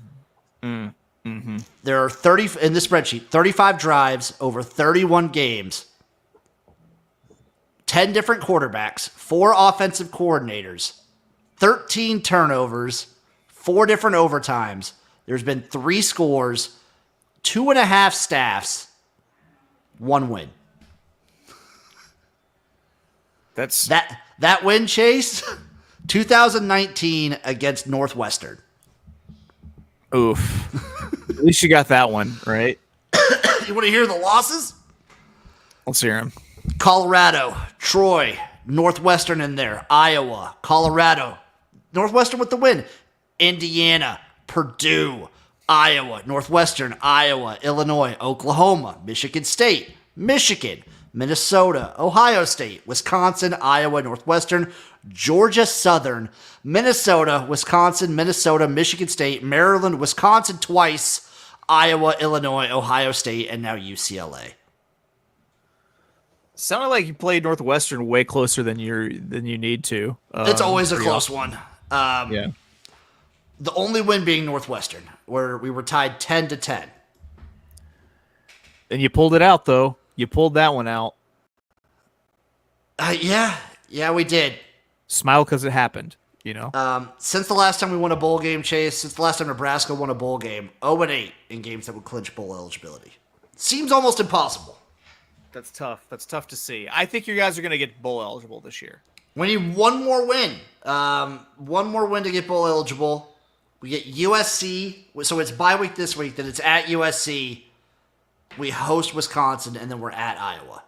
Mm-hmm. There are 30 in this spreadsheet, 35 drives over 31 games. 10 different quarterbacks, 4 offensive coordinators, 13 turnovers, 4 different overtimes. There's been 3 scores, 2.5 staffs, 1 win. That's that win, Chase, 2019 against Northwestern. Oof. At least you got that one, right? You want to hear the losses? Let's hear them. Colorado, Troy, Northwestern in there, Iowa, Colorado, Northwestern with the win, Indiana, Purdue, Iowa, Northwestern, Iowa, Illinois, Oklahoma, Michigan State, Michigan, Minnesota, Ohio State, Wisconsin, Iowa, Northwestern, Georgia Southern, Minnesota, Wisconsin, Minnesota, Michigan State, Maryland, Wisconsin twice, Iowa, Illinois, Ohio State, and now UCLA. Sounded like you played Northwestern way closer than you need to. It's always a close one. Yeah. The only win being Northwestern, where we were tied 10-10. And you pulled it out, though. You pulled that one out. Yeah, we did. Smile because it happened, you know? Since the last time we won a bowl game, Chase, since the last time Nebraska won a bowl game, 0-8 in games that would clinch bowl eligibility. Seems almost impossible. That's tough. That's tough to see. I think you guys are going to get bowl eligible this year. We need one more win. One more win to get bowl eligible. We get USC, so it's bye week this week. Then it's at USC. We host Wisconsin, and then we're at Iowa.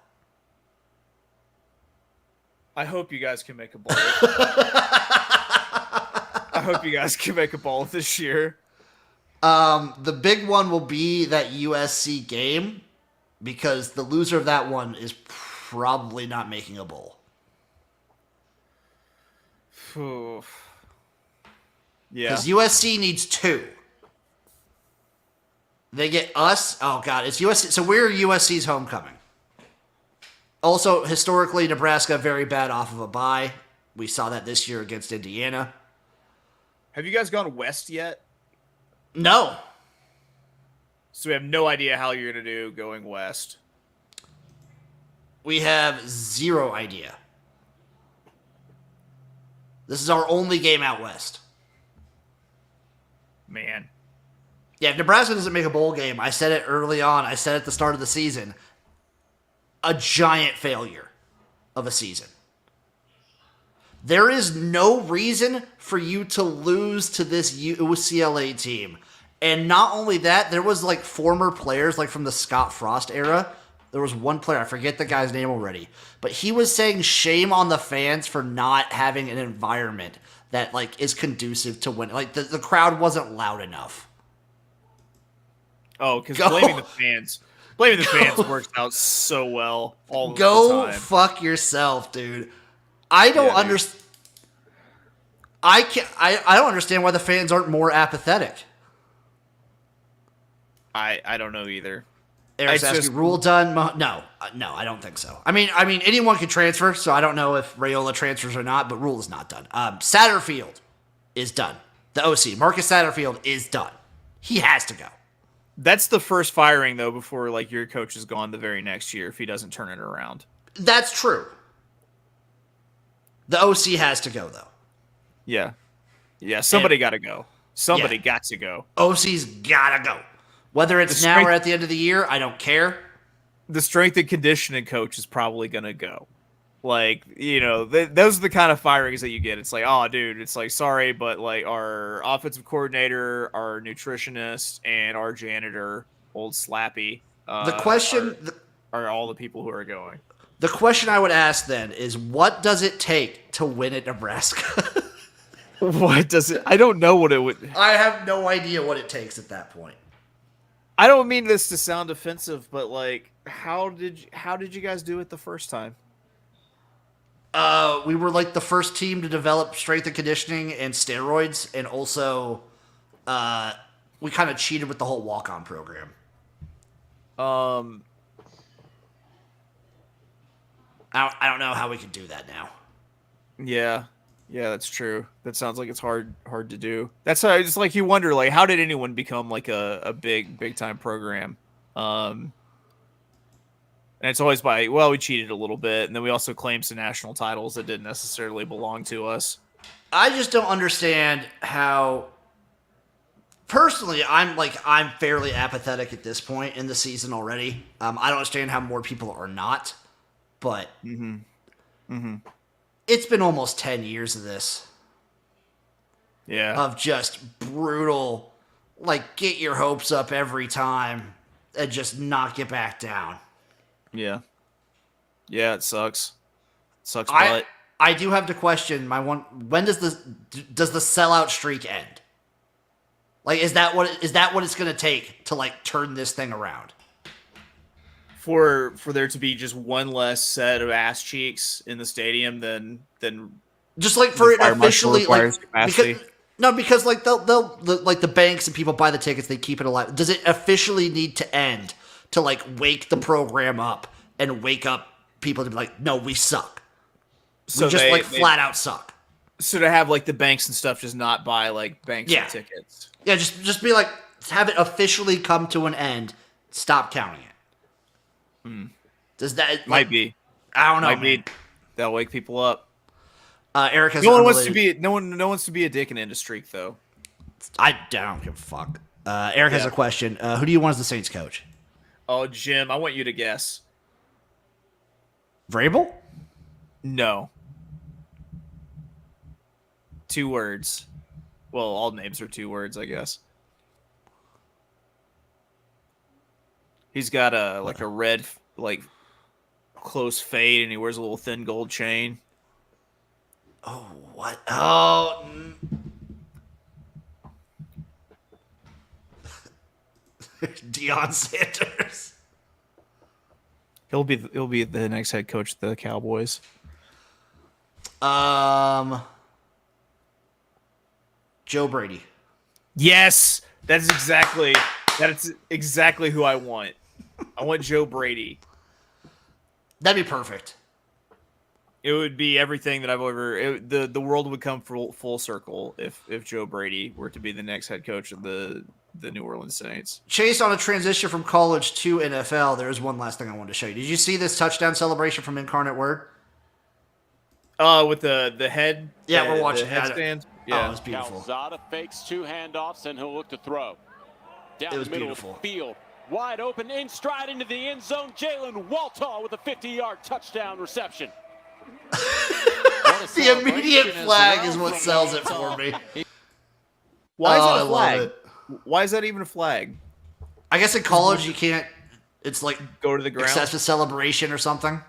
I hope you guys can make a bowl. I hope you guys can make a bowl this year. The big one will be that USC game because the loser of that one is probably not making a bowl. Yeah. Because USC needs 2. They get us. Oh, God. It's USC. So we're USC's homecoming. Also, historically, Nebraska very bad off of a bye. We saw that this year against Indiana. Have you guys gone west yet? No. So we have no idea how you're going to do going west. We have 0 idea. This is our only game out west. Man. Yeah, if Nebraska doesn't make a bowl game, I said it early on. I said at the start of the season, a giant failure of a season. There is no reason for you to lose to this UCLA team. And not only that, there was like former players like from the Scott Frost era. There was one player, I forget the guy's name already, but he was saying shame on the fans for not having an environment that like is conducive to win. Like the crowd wasn't loud enough. Oh, because blaming the fans works out so well all the time. Go fuck yourself, dude. I don't understand. I don't understand why the fans aren't more apathetic. I don't know either. Eric's asking, rule done? No, I don't think so. I mean, anyone can transfer, so I don't know if Raiola transfers or not, but rule is not done. Satterfield is done. The OC, Marcus Satterfield, is done. He has to go. That's the first firing, though, before like your coach is gone the very next year if he doesn't turn it around. That's true. The OC has to go, though. Yeah. Somebody got to go. Somebody got to go. OC's got to go. Whether it's now or at the end of the year, I don't care. The strength and conditioning coach is probably going to go. Like, you know, those are the kind of firings that you get. It's like, oh, dude, it's like, sorry, but like our offensive coordinator, our nutritionist, and our janitor, old Slappy, the question are all the people who are going. The question I would ask then is, what does it take to win at Nebraska? What does it? I don't know what it would. I have no idea what it takes at that point. I don't mean this to sound offensive, but like, how did you guys do it the first time? We were like the first team to develop strength and conditioning and steroids, and also we kind of cheated with the whole walk-on program. I don't know how we could do that now. Yeah, that's true. That sounds like it's hard to do. That's how it's like you wonder, like, how did anyone become like a big time program? And it's always by, well, we cheated a little bit, and then we also claimed some national titles that didn't necessarily belong to us. I just don't understand how. Personally, I'm fairly apathetic at this point in the season already. I don't understand how more people are not, but it's been almost 10 years of this. Yeah. Of just brutal, like, get your hopes up every time and just knock it back down. Yeah. Yeah, it sucks. Sucks, but I do have to question when does the sellout streak end? Like, is that what it's going to take to like turn this thing around? For there to be just one less set of ass cheeks in the stadium than just like for it officially like because like they'll like the banks and people buy the tickets, they keep it alive. Does it officially need to end to like wake the program up and wake up people to be like, no, we suck. So we just flat out suck. So to have like the banks and stuff just not buy like banks and tickets. Yeah, just be like, have it officially come to an end. Stop counting it. Does that might be? I don't know. Might be. That'll wake people up. Eric has no one wants to be a dick and end a streak though. I don't give a fuck. Eric has a question. Who do you want as the Saints coach? Oh, Jim, I want you to guess. Vrabel? No. 2 words. Well, all names are 2 words, I guess. He's got a red close fade, and he wears a little thin gold chain. Oh, what? Oh, Deion Sanders. He'll be the next head coach of the Cowboys. Joe Brady. Yes, that's exactly who I want. I want Joe Brady. That'd be perfect. It would be everything that I've ever. The world would come full circle if Joe Brady were to be the next head coach of the New Orleans Saints. Chase, on a transition from college to NFL, there's one last thing I wanted to show you. Did you see this touchdown celebration from Incarnate Word? With the head. Yeah, we're watching the headstand. Yeah, it was beautiful. Calzada fakes 2 handoffs and he'll look to throw. Down It was the middle beautiful. of the field. Wide open, in stride into the end zone. Jalen Waltall with a 50-yard touchdown reception. The immediate flag is what sells it for me. Why is that I a love flag? it. Why is that even a flag? I guess in college you can't. It's like Go to the ground. excessive celebration or something.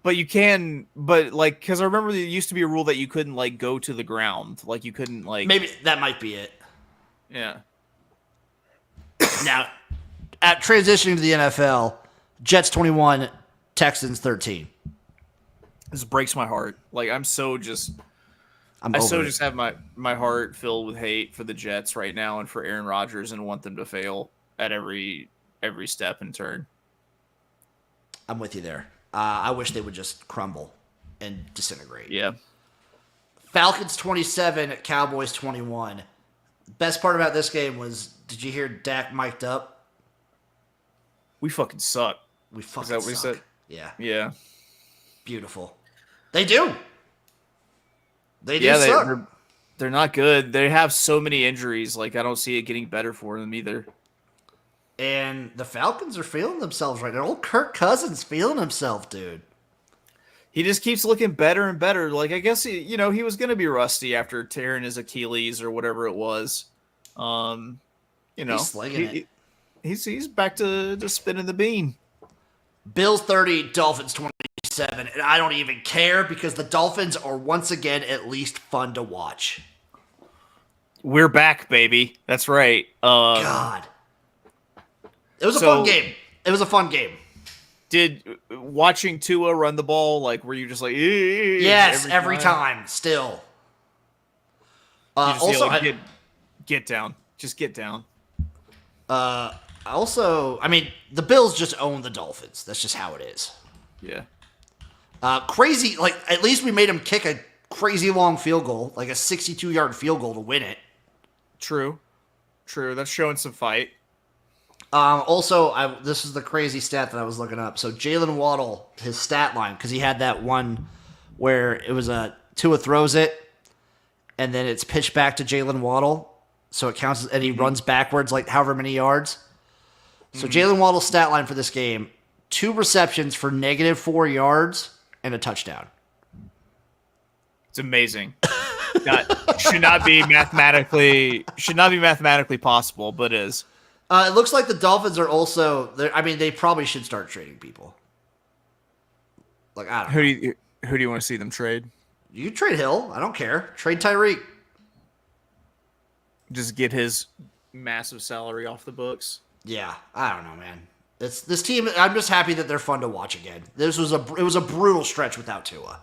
But you can, because I remember there used to be a rule that you couldn't go to the ground, you couldn't Maybe that might be it. Yeah. Now, at transitioning to the NFL, Jets 21, Texans 13. This breaks my heart. I so just have my heart filled with hate for the Jets right now and for Aaron Rodgers, and want them to fail at every step and turn. I'm with you there. I wish they would just crumble and disintegrate. Yeah. Falcons 27, Cowboys 21. Best part about this game was, did you hear Dak mic'd up? We fucking suck. We fucking Is that what suck. he said? Yeah. Yeah. Beautiful. They do. They do suck. They're not good. They have so many injuries. I don't see it getting better for them either. And the Falcons are feeling themselves right now. Old Kirk Cousins feeling himself, dude. He just keeps looking better and better. I guess he was going to be rusty after tearing his Achilles or whatever it was. He's slinging it. He's back to spinning the bean. Bills 30, Dolphins 27. And I don't even care because the Dolphins are once again at least fun to watch. We're back, baby. That's right. God. It was a fun game. It was a fun game. Did watching Tua run the ball, were you just yes, every time still. Also, get down. Just get down. Also, I mean, the Bills just own the Dolphins. That's just how it is. Yeah. Crazy, at least we made him kick a crazy long field goal, a 62-yard field goal to win it. True. That's showing some fight. Also, this is the crazy stat that I was looking up. So Jalen Waddle, his stat line, because he had that one where it was Tua throws it, and then it's pitched back to Jalen Waddle, so it counts, and he runs backwards however many yards. So Jalen Waddle's stat line for this game: 2 receptions for -4 yards and a touchdown. It's amazing. Should not be mathematically possible, but is. It looks like the Dolphins are also. They probably should start trading people. I don't know. Who do you want to see them trade? You can trade Hill. I don't care. Trade Tyreek. Just get his massive salary off the books. Yeah, I don't know, man. This team. I'm just happy that they're fun to watch again. It was a brutal stretch without Tua,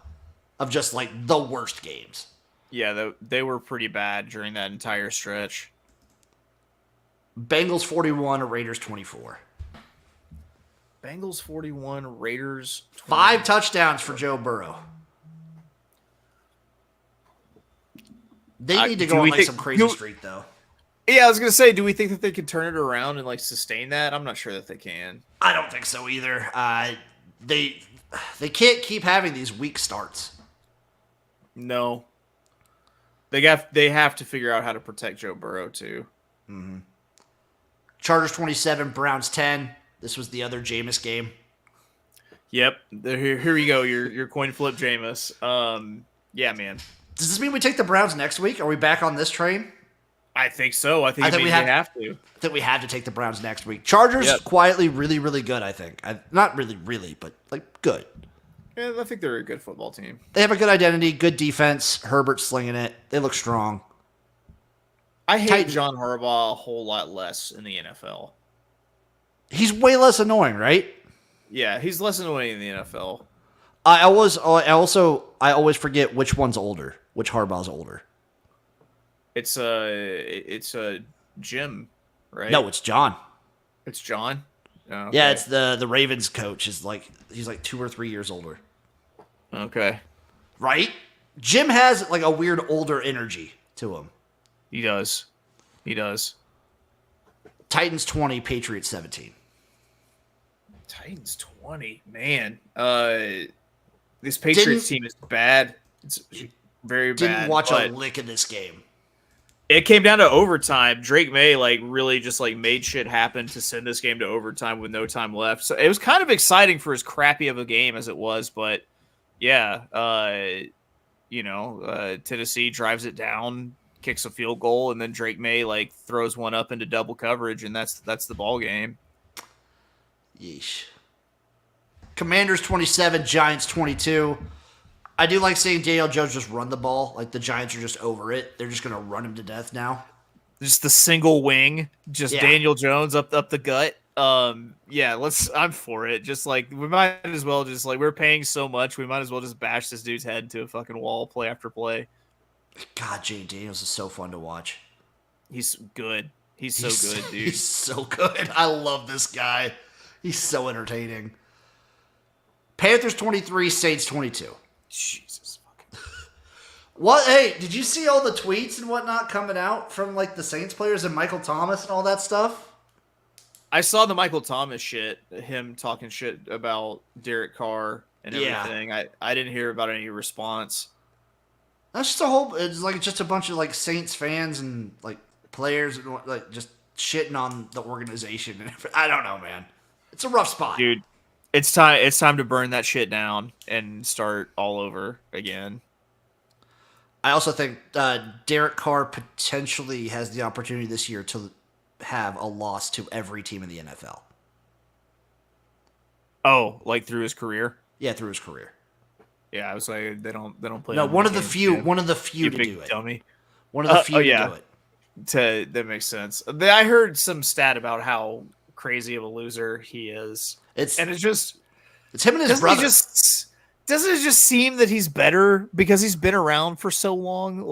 of just the worst games. Yeah, they were pretty bad during that entire stretch. Bengals 41, Raiders 24. Bengals 41, Raiders 20. 5 touchdowns for Joe Burrow. They need to go on some crazy streak, though. Yeah, I was gonna say, do we think that they can turn it around and sustain that? I'm not sure that they can. I don't think so either. They can't keep having these weak starts. No. They have to figure out how to protect Joe Burrow too. Mm-hmm. Chargers 27, Browns 10. This was the other Jameis game. Yep. Here you go. Your coin flip, Jameis. Yeah, man. Does this mean we take the Browns next week? Are we back on this train? I think so. I think we have to. I think we have to take the Browns next week. Chargers quietly really, really good, I think. Not really, really, but like good. Yeah, I think they're a good football team. They have a good identity, good defense. Herbert's slinging it. They look strong. I hate John Harbaugh a whole lot less in the NFL. He's way less annoying, right? Yeah, he's less annoying in the NFL. I always forget which one's older, which Harbaugh's older. It's Jim, right? No, it's John. It's John. Oh, okay. Yeah, it's the Ravens coach. He's like 2 or 3 years older. Okay. Right? Jim has like a weird older energy to him. He does. Titans 20, Patriots 17. Titans 20, man. This Patriots team is bad. It's very bad. Didn't watch a lick of this game. It came down to overtime. Drake May really just made shit happen to send this game to overtime with no time left. So it was kind of exciting for as crappy of a game as it was, but yeah, Tennessee drives it down, kicks a field goal, and then Drake May throws one up into double coverage, and that's the ball game. Yeesh. Commanders 27, Giants 22. I do like seeing Daniel Jones just run the ball. Like the Giants are just over it. They're just going to run him to death now. Just the single wing, Daniel Jones up the gut. I'm for it. Just we might as well we're paying so much, we might as well just bash this dude's head into a fucking wall play after play. God, Jay Daniels is so fun to watch. He's good. He's so good, dude. He's so good. I love this guy. He's so entertaining. Panthers 23, Saints 22. Jesus fucking. What? Hey, did you see all the tweets and whatnot coming out from the Saints players and Michael Thomas and all that stuff? I saw the Michael Thomas shit, him talking shit about Derek Carr and everything. Yeah. I didn't hear about any response. That's just it's just a bunch of Saints fans and players and just shitting on the organization and everything. I don't know, man. It's a rough spot, dude. It's time to burn that shit down and start all over again. I also think Derek Carr potentially has the opportunity this year to have a loss to every team in the NFL. Oh, through his career? Yeah, through his career. Yeah, I was like, they don't play. No, one of the few to do it. Dummy. One of the few to do it. That makes sense. I heard some stat about how crazy of a loser he is. It's him and his brother. Doesn't it just seem that he's better because he's been around for so long?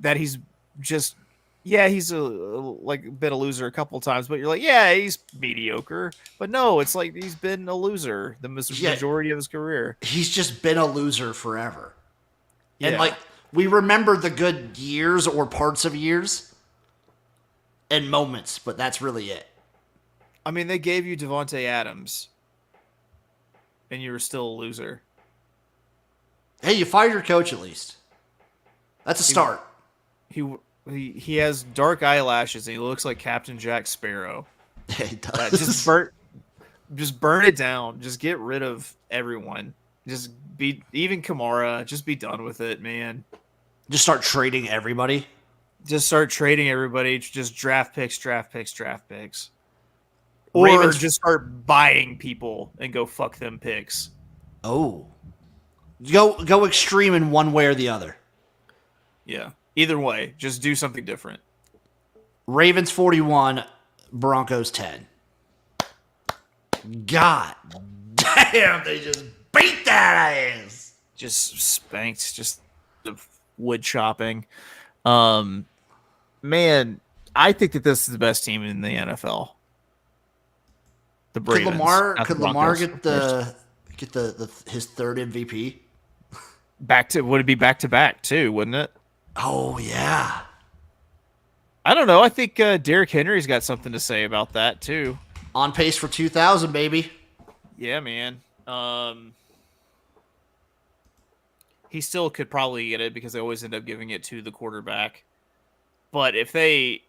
That he's just he's been a loser a couple times, but you're he's mediocre. But no, it's he's been a loser the majority of his career. He's just been a loser forever. Yeah. And we remember the good years or parts of years and moments, but that's really it. I mean, they gave you Devontae Adams, and you were still a loser. Hey, you fired your coach at least. That's a start. He has dark eyelashes, and he looks like Captain Jack Sparrow. Yeah, he does. Just burn it down. Just get rid of everyone. Even Kamara. Just be done with it, man. Just start trading everybody. Just draft picks. Ravens, or just start buying people and go fuck them picks. Oh. Go extreme in one way or the other. Yeah. Either way, just do something different. Ravens 41, Broncos 10. God damn, they just beat that ass. Just spanked, just the wood chopping. Man, I think that this is the best team in the NFL. The Ravens. Could Lamar get his third MVP? Would it be back to back too, wouldn't it? Oh yeah. I don't know. I think Derrick Henry's got something to say about that too. On pace for 2,000, baby. Yeah, man. He still could probably get it because they always end up giving it to the quarterback. But if they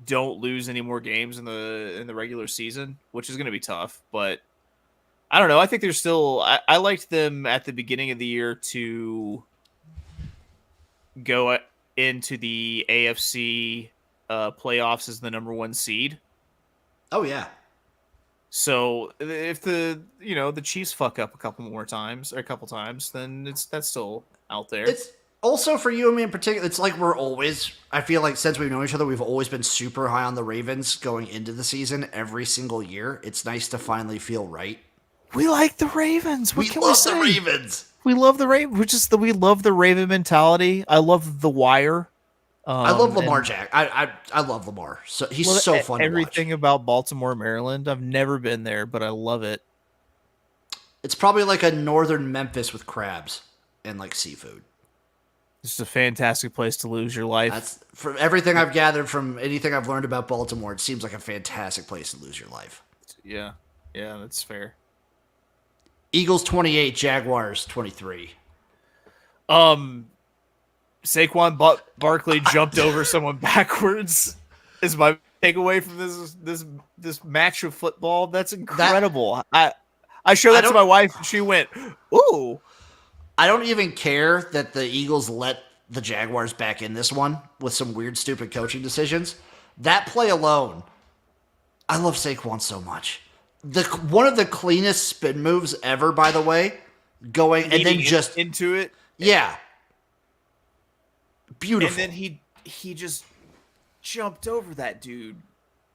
don't lose any more games in the regular season, which is going to be tough, but I don't know. I think they're still. I liked them at the beginning of the year to go into the AFC playoffs as the number 1 seed. Oh yeah. So if the Chiefs fuck up a couple times, then that's still out there. It's also for you and me in particular. It's like I feel like since we've known each other, we've always been super high on the Ravens going into the season every single year. It's nice to finally feel right. We like the Ravens. What can we say? The Ravens. We love the Ravens. We love the Raven mentality. I love the Wire. I love Lamar Jack. I love Lamar. So he's so fun to watch. Everything about Baltimore, Maryland. I've never been there, but I love it. It's probably like a northern Memphis with crabs and like seafood. It's a fantastic place to lose your life. That's from everything I've gathered from anything I've learned about Baltimore. It seems like a fantastic place to lose your life. Yeah, that's fair. Eagles 28, Jaguars 23. Saquon Barkley jumped over someone backwards. Is my takeaway from this match of football? That's incredible. I showed that to my wife, and she went, "Ooh." I don't even care that the Eagles let the Jaguars back in this one with some weird, stupid coaching decisions. That play alone, I love Saquon so much. One of the cleanest spin moves ever, by the way, going and then just into it. Yeah. Beautiful. And then he just jumped over that dude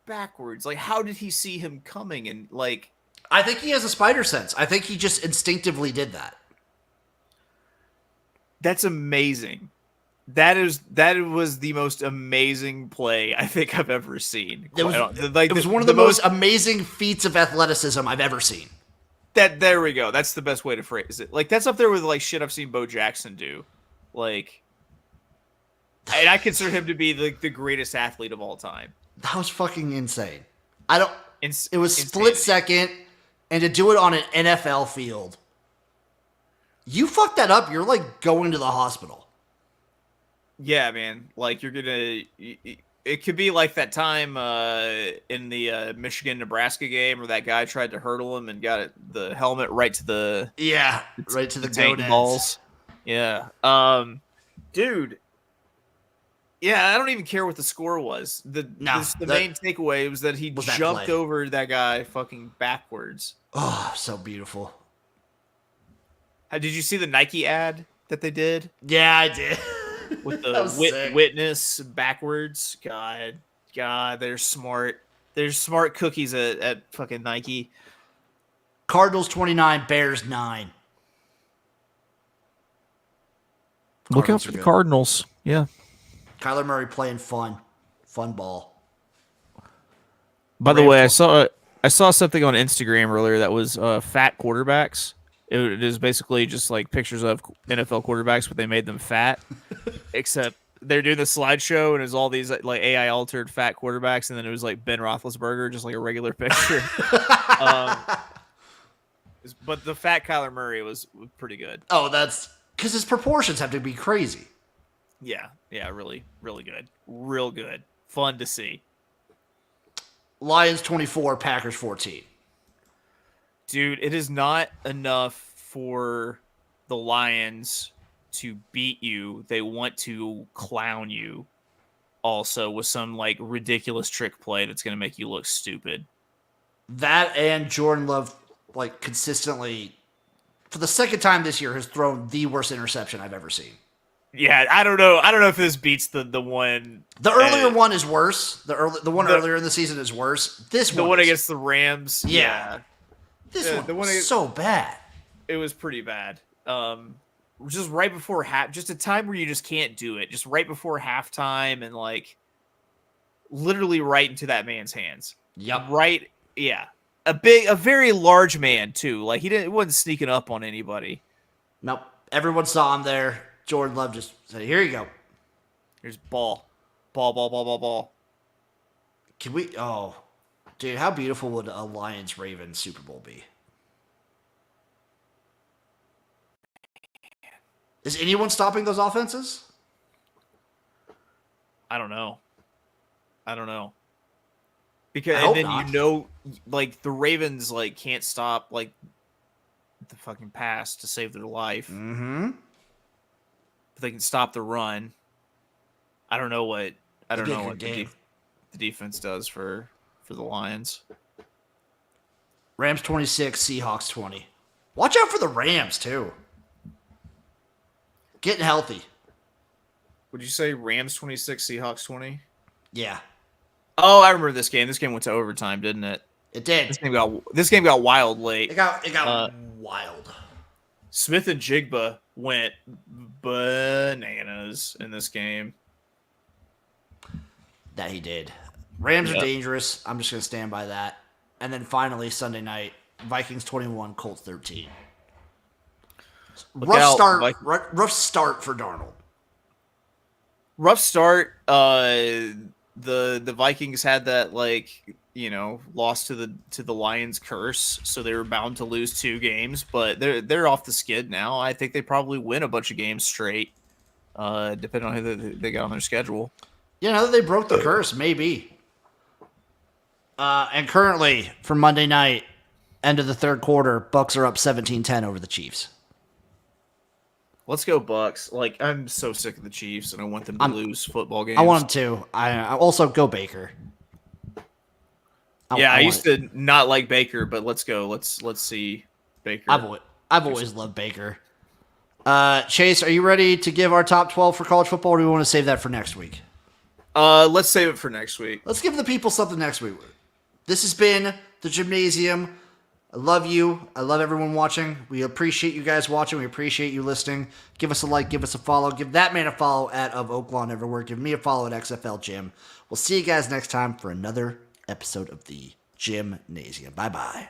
backwards. Like, how did he see him coming? And like, I think he has a spider sense. I think he just instinctively did that. That's amazing. That was the most amazing play I think I've ever seen. It was one of the most amazing feats of athleticism I've ever seen. There we go. That's the best way to phrase it. Like, that's up there with like shit I've seen Bo Jackson do. Like, and I consider him to be the greatest athlete of all time. That was fucking insane. It was split second, and to do it on an NFL field. You fuck that up, you're like going to the hospital. Yeah, man. Like, it could be like that time in the Michigan-Nebraska game where that guy tried to hurdle him and got the helmet right to the goat balls. Yeah. Dude. Yeah, I don't even care what the score was. The main takeaway was that he jumped over that guy fucking backwards. Oh, so beautiful. Did you see the Nike ad that they did? Yeah, I did. With the witness backwards. God, they're smart. They're smart cookies at fucking Nike. Cardinals 29, Bears 9. Look out for the Cardinals. Yeah. Kyler Murray playing fun ball. By the way, I saw something on Instagram earlier that was fat quarterbacks. It is basically just like pictures of NFL quarterbacks, but they made them fat. Except they're doing the slideshow, and it's all these like AI altered fat quarterbacks, and then it was like Ben Roethlisberger, just like a regular picture. But the fat Kyler Murray was pretty good. Oh, that's because his proportions have to be crazy. Yeah, really, really good, real good, fun to see. Lions 24, Packers 14. Dude, it is not enough for the Lions to beat you. They want to clown you also with some like ridiculous trick play that's going to make you look stupid. That and Jordan Love, like, consistently, for the second time this year, has thrown the worst interception I've ever seen. Yeah, I don't know if this beats the one. The earlier one is worse. The one earlier in the season is worse. The one against the Rams. Yeah. This one was so bad. It was pretty bad. Just right before just a time where you just can't do it. Just right before halftime, and like literally right into that man's hands. Yep. Right. Yeah. A very large man too. Like he wasn't sneaking up on anybody. Nope. Everyone saw him there. Jordan Love just said, "Here you go. Here's ball. Can we? Oh, dude, how beautiful would a Lions-Ravens Super Bowl be? Is anyone stopping those offenses? I don't know. Because like the Ravens like can't stop like the fucking pass to save their life. Mm-hmm. if they can stop the run, I don't know what the defense does for the Lions. Rams 26, Seahawks 20. Watch out for the Rams, too. Getting healthy. Would you say Rams 26, Seahawks 20? Yeah. Oh, I remember this game. This game went to overtime, didn't it? It did. This game got wild late. It got wild. Smith and Jigba went bananas in this game. That he did. Rams are dangerous. I'm just going to stand by that. And then finally, Sunday night, Vikings 21, Colts 13. Rough start for Darnold. Rough start. The Vikings had that loss to the Lions curse, so they were bound to lose 2 games. But they're off the skid now. I think they probably win a bunch of games straight, depending on who they got on their schedule. Yeah, now that they broke the curse, maybe. And currently, for Monday night, end of the third quarter, Bucks are up 17-10 over the Chiefs. Let's go Bucks. I'm so sick of the Chiefs, and I want them to lose football games. I want them to. I also go Baker. I used to not like Baker, but let's go. Let's see Baker. I've always loved Baker. Chase, are you ready to give our top 12 for college football, or do we want to save that for next week? Let's save it for next week. Let's give the people something next week. This has been the Jimnasium. I love you. I love everyone watching. We appreciate you guys watching. We appreciate you listening. Give us a like. Give us a follow. Give that man a follow at Of Oaklawn everywhere. Give me a follow at XFL Jim. We'll see you guys next time for another episode of the Jimnasium. Bye-bye.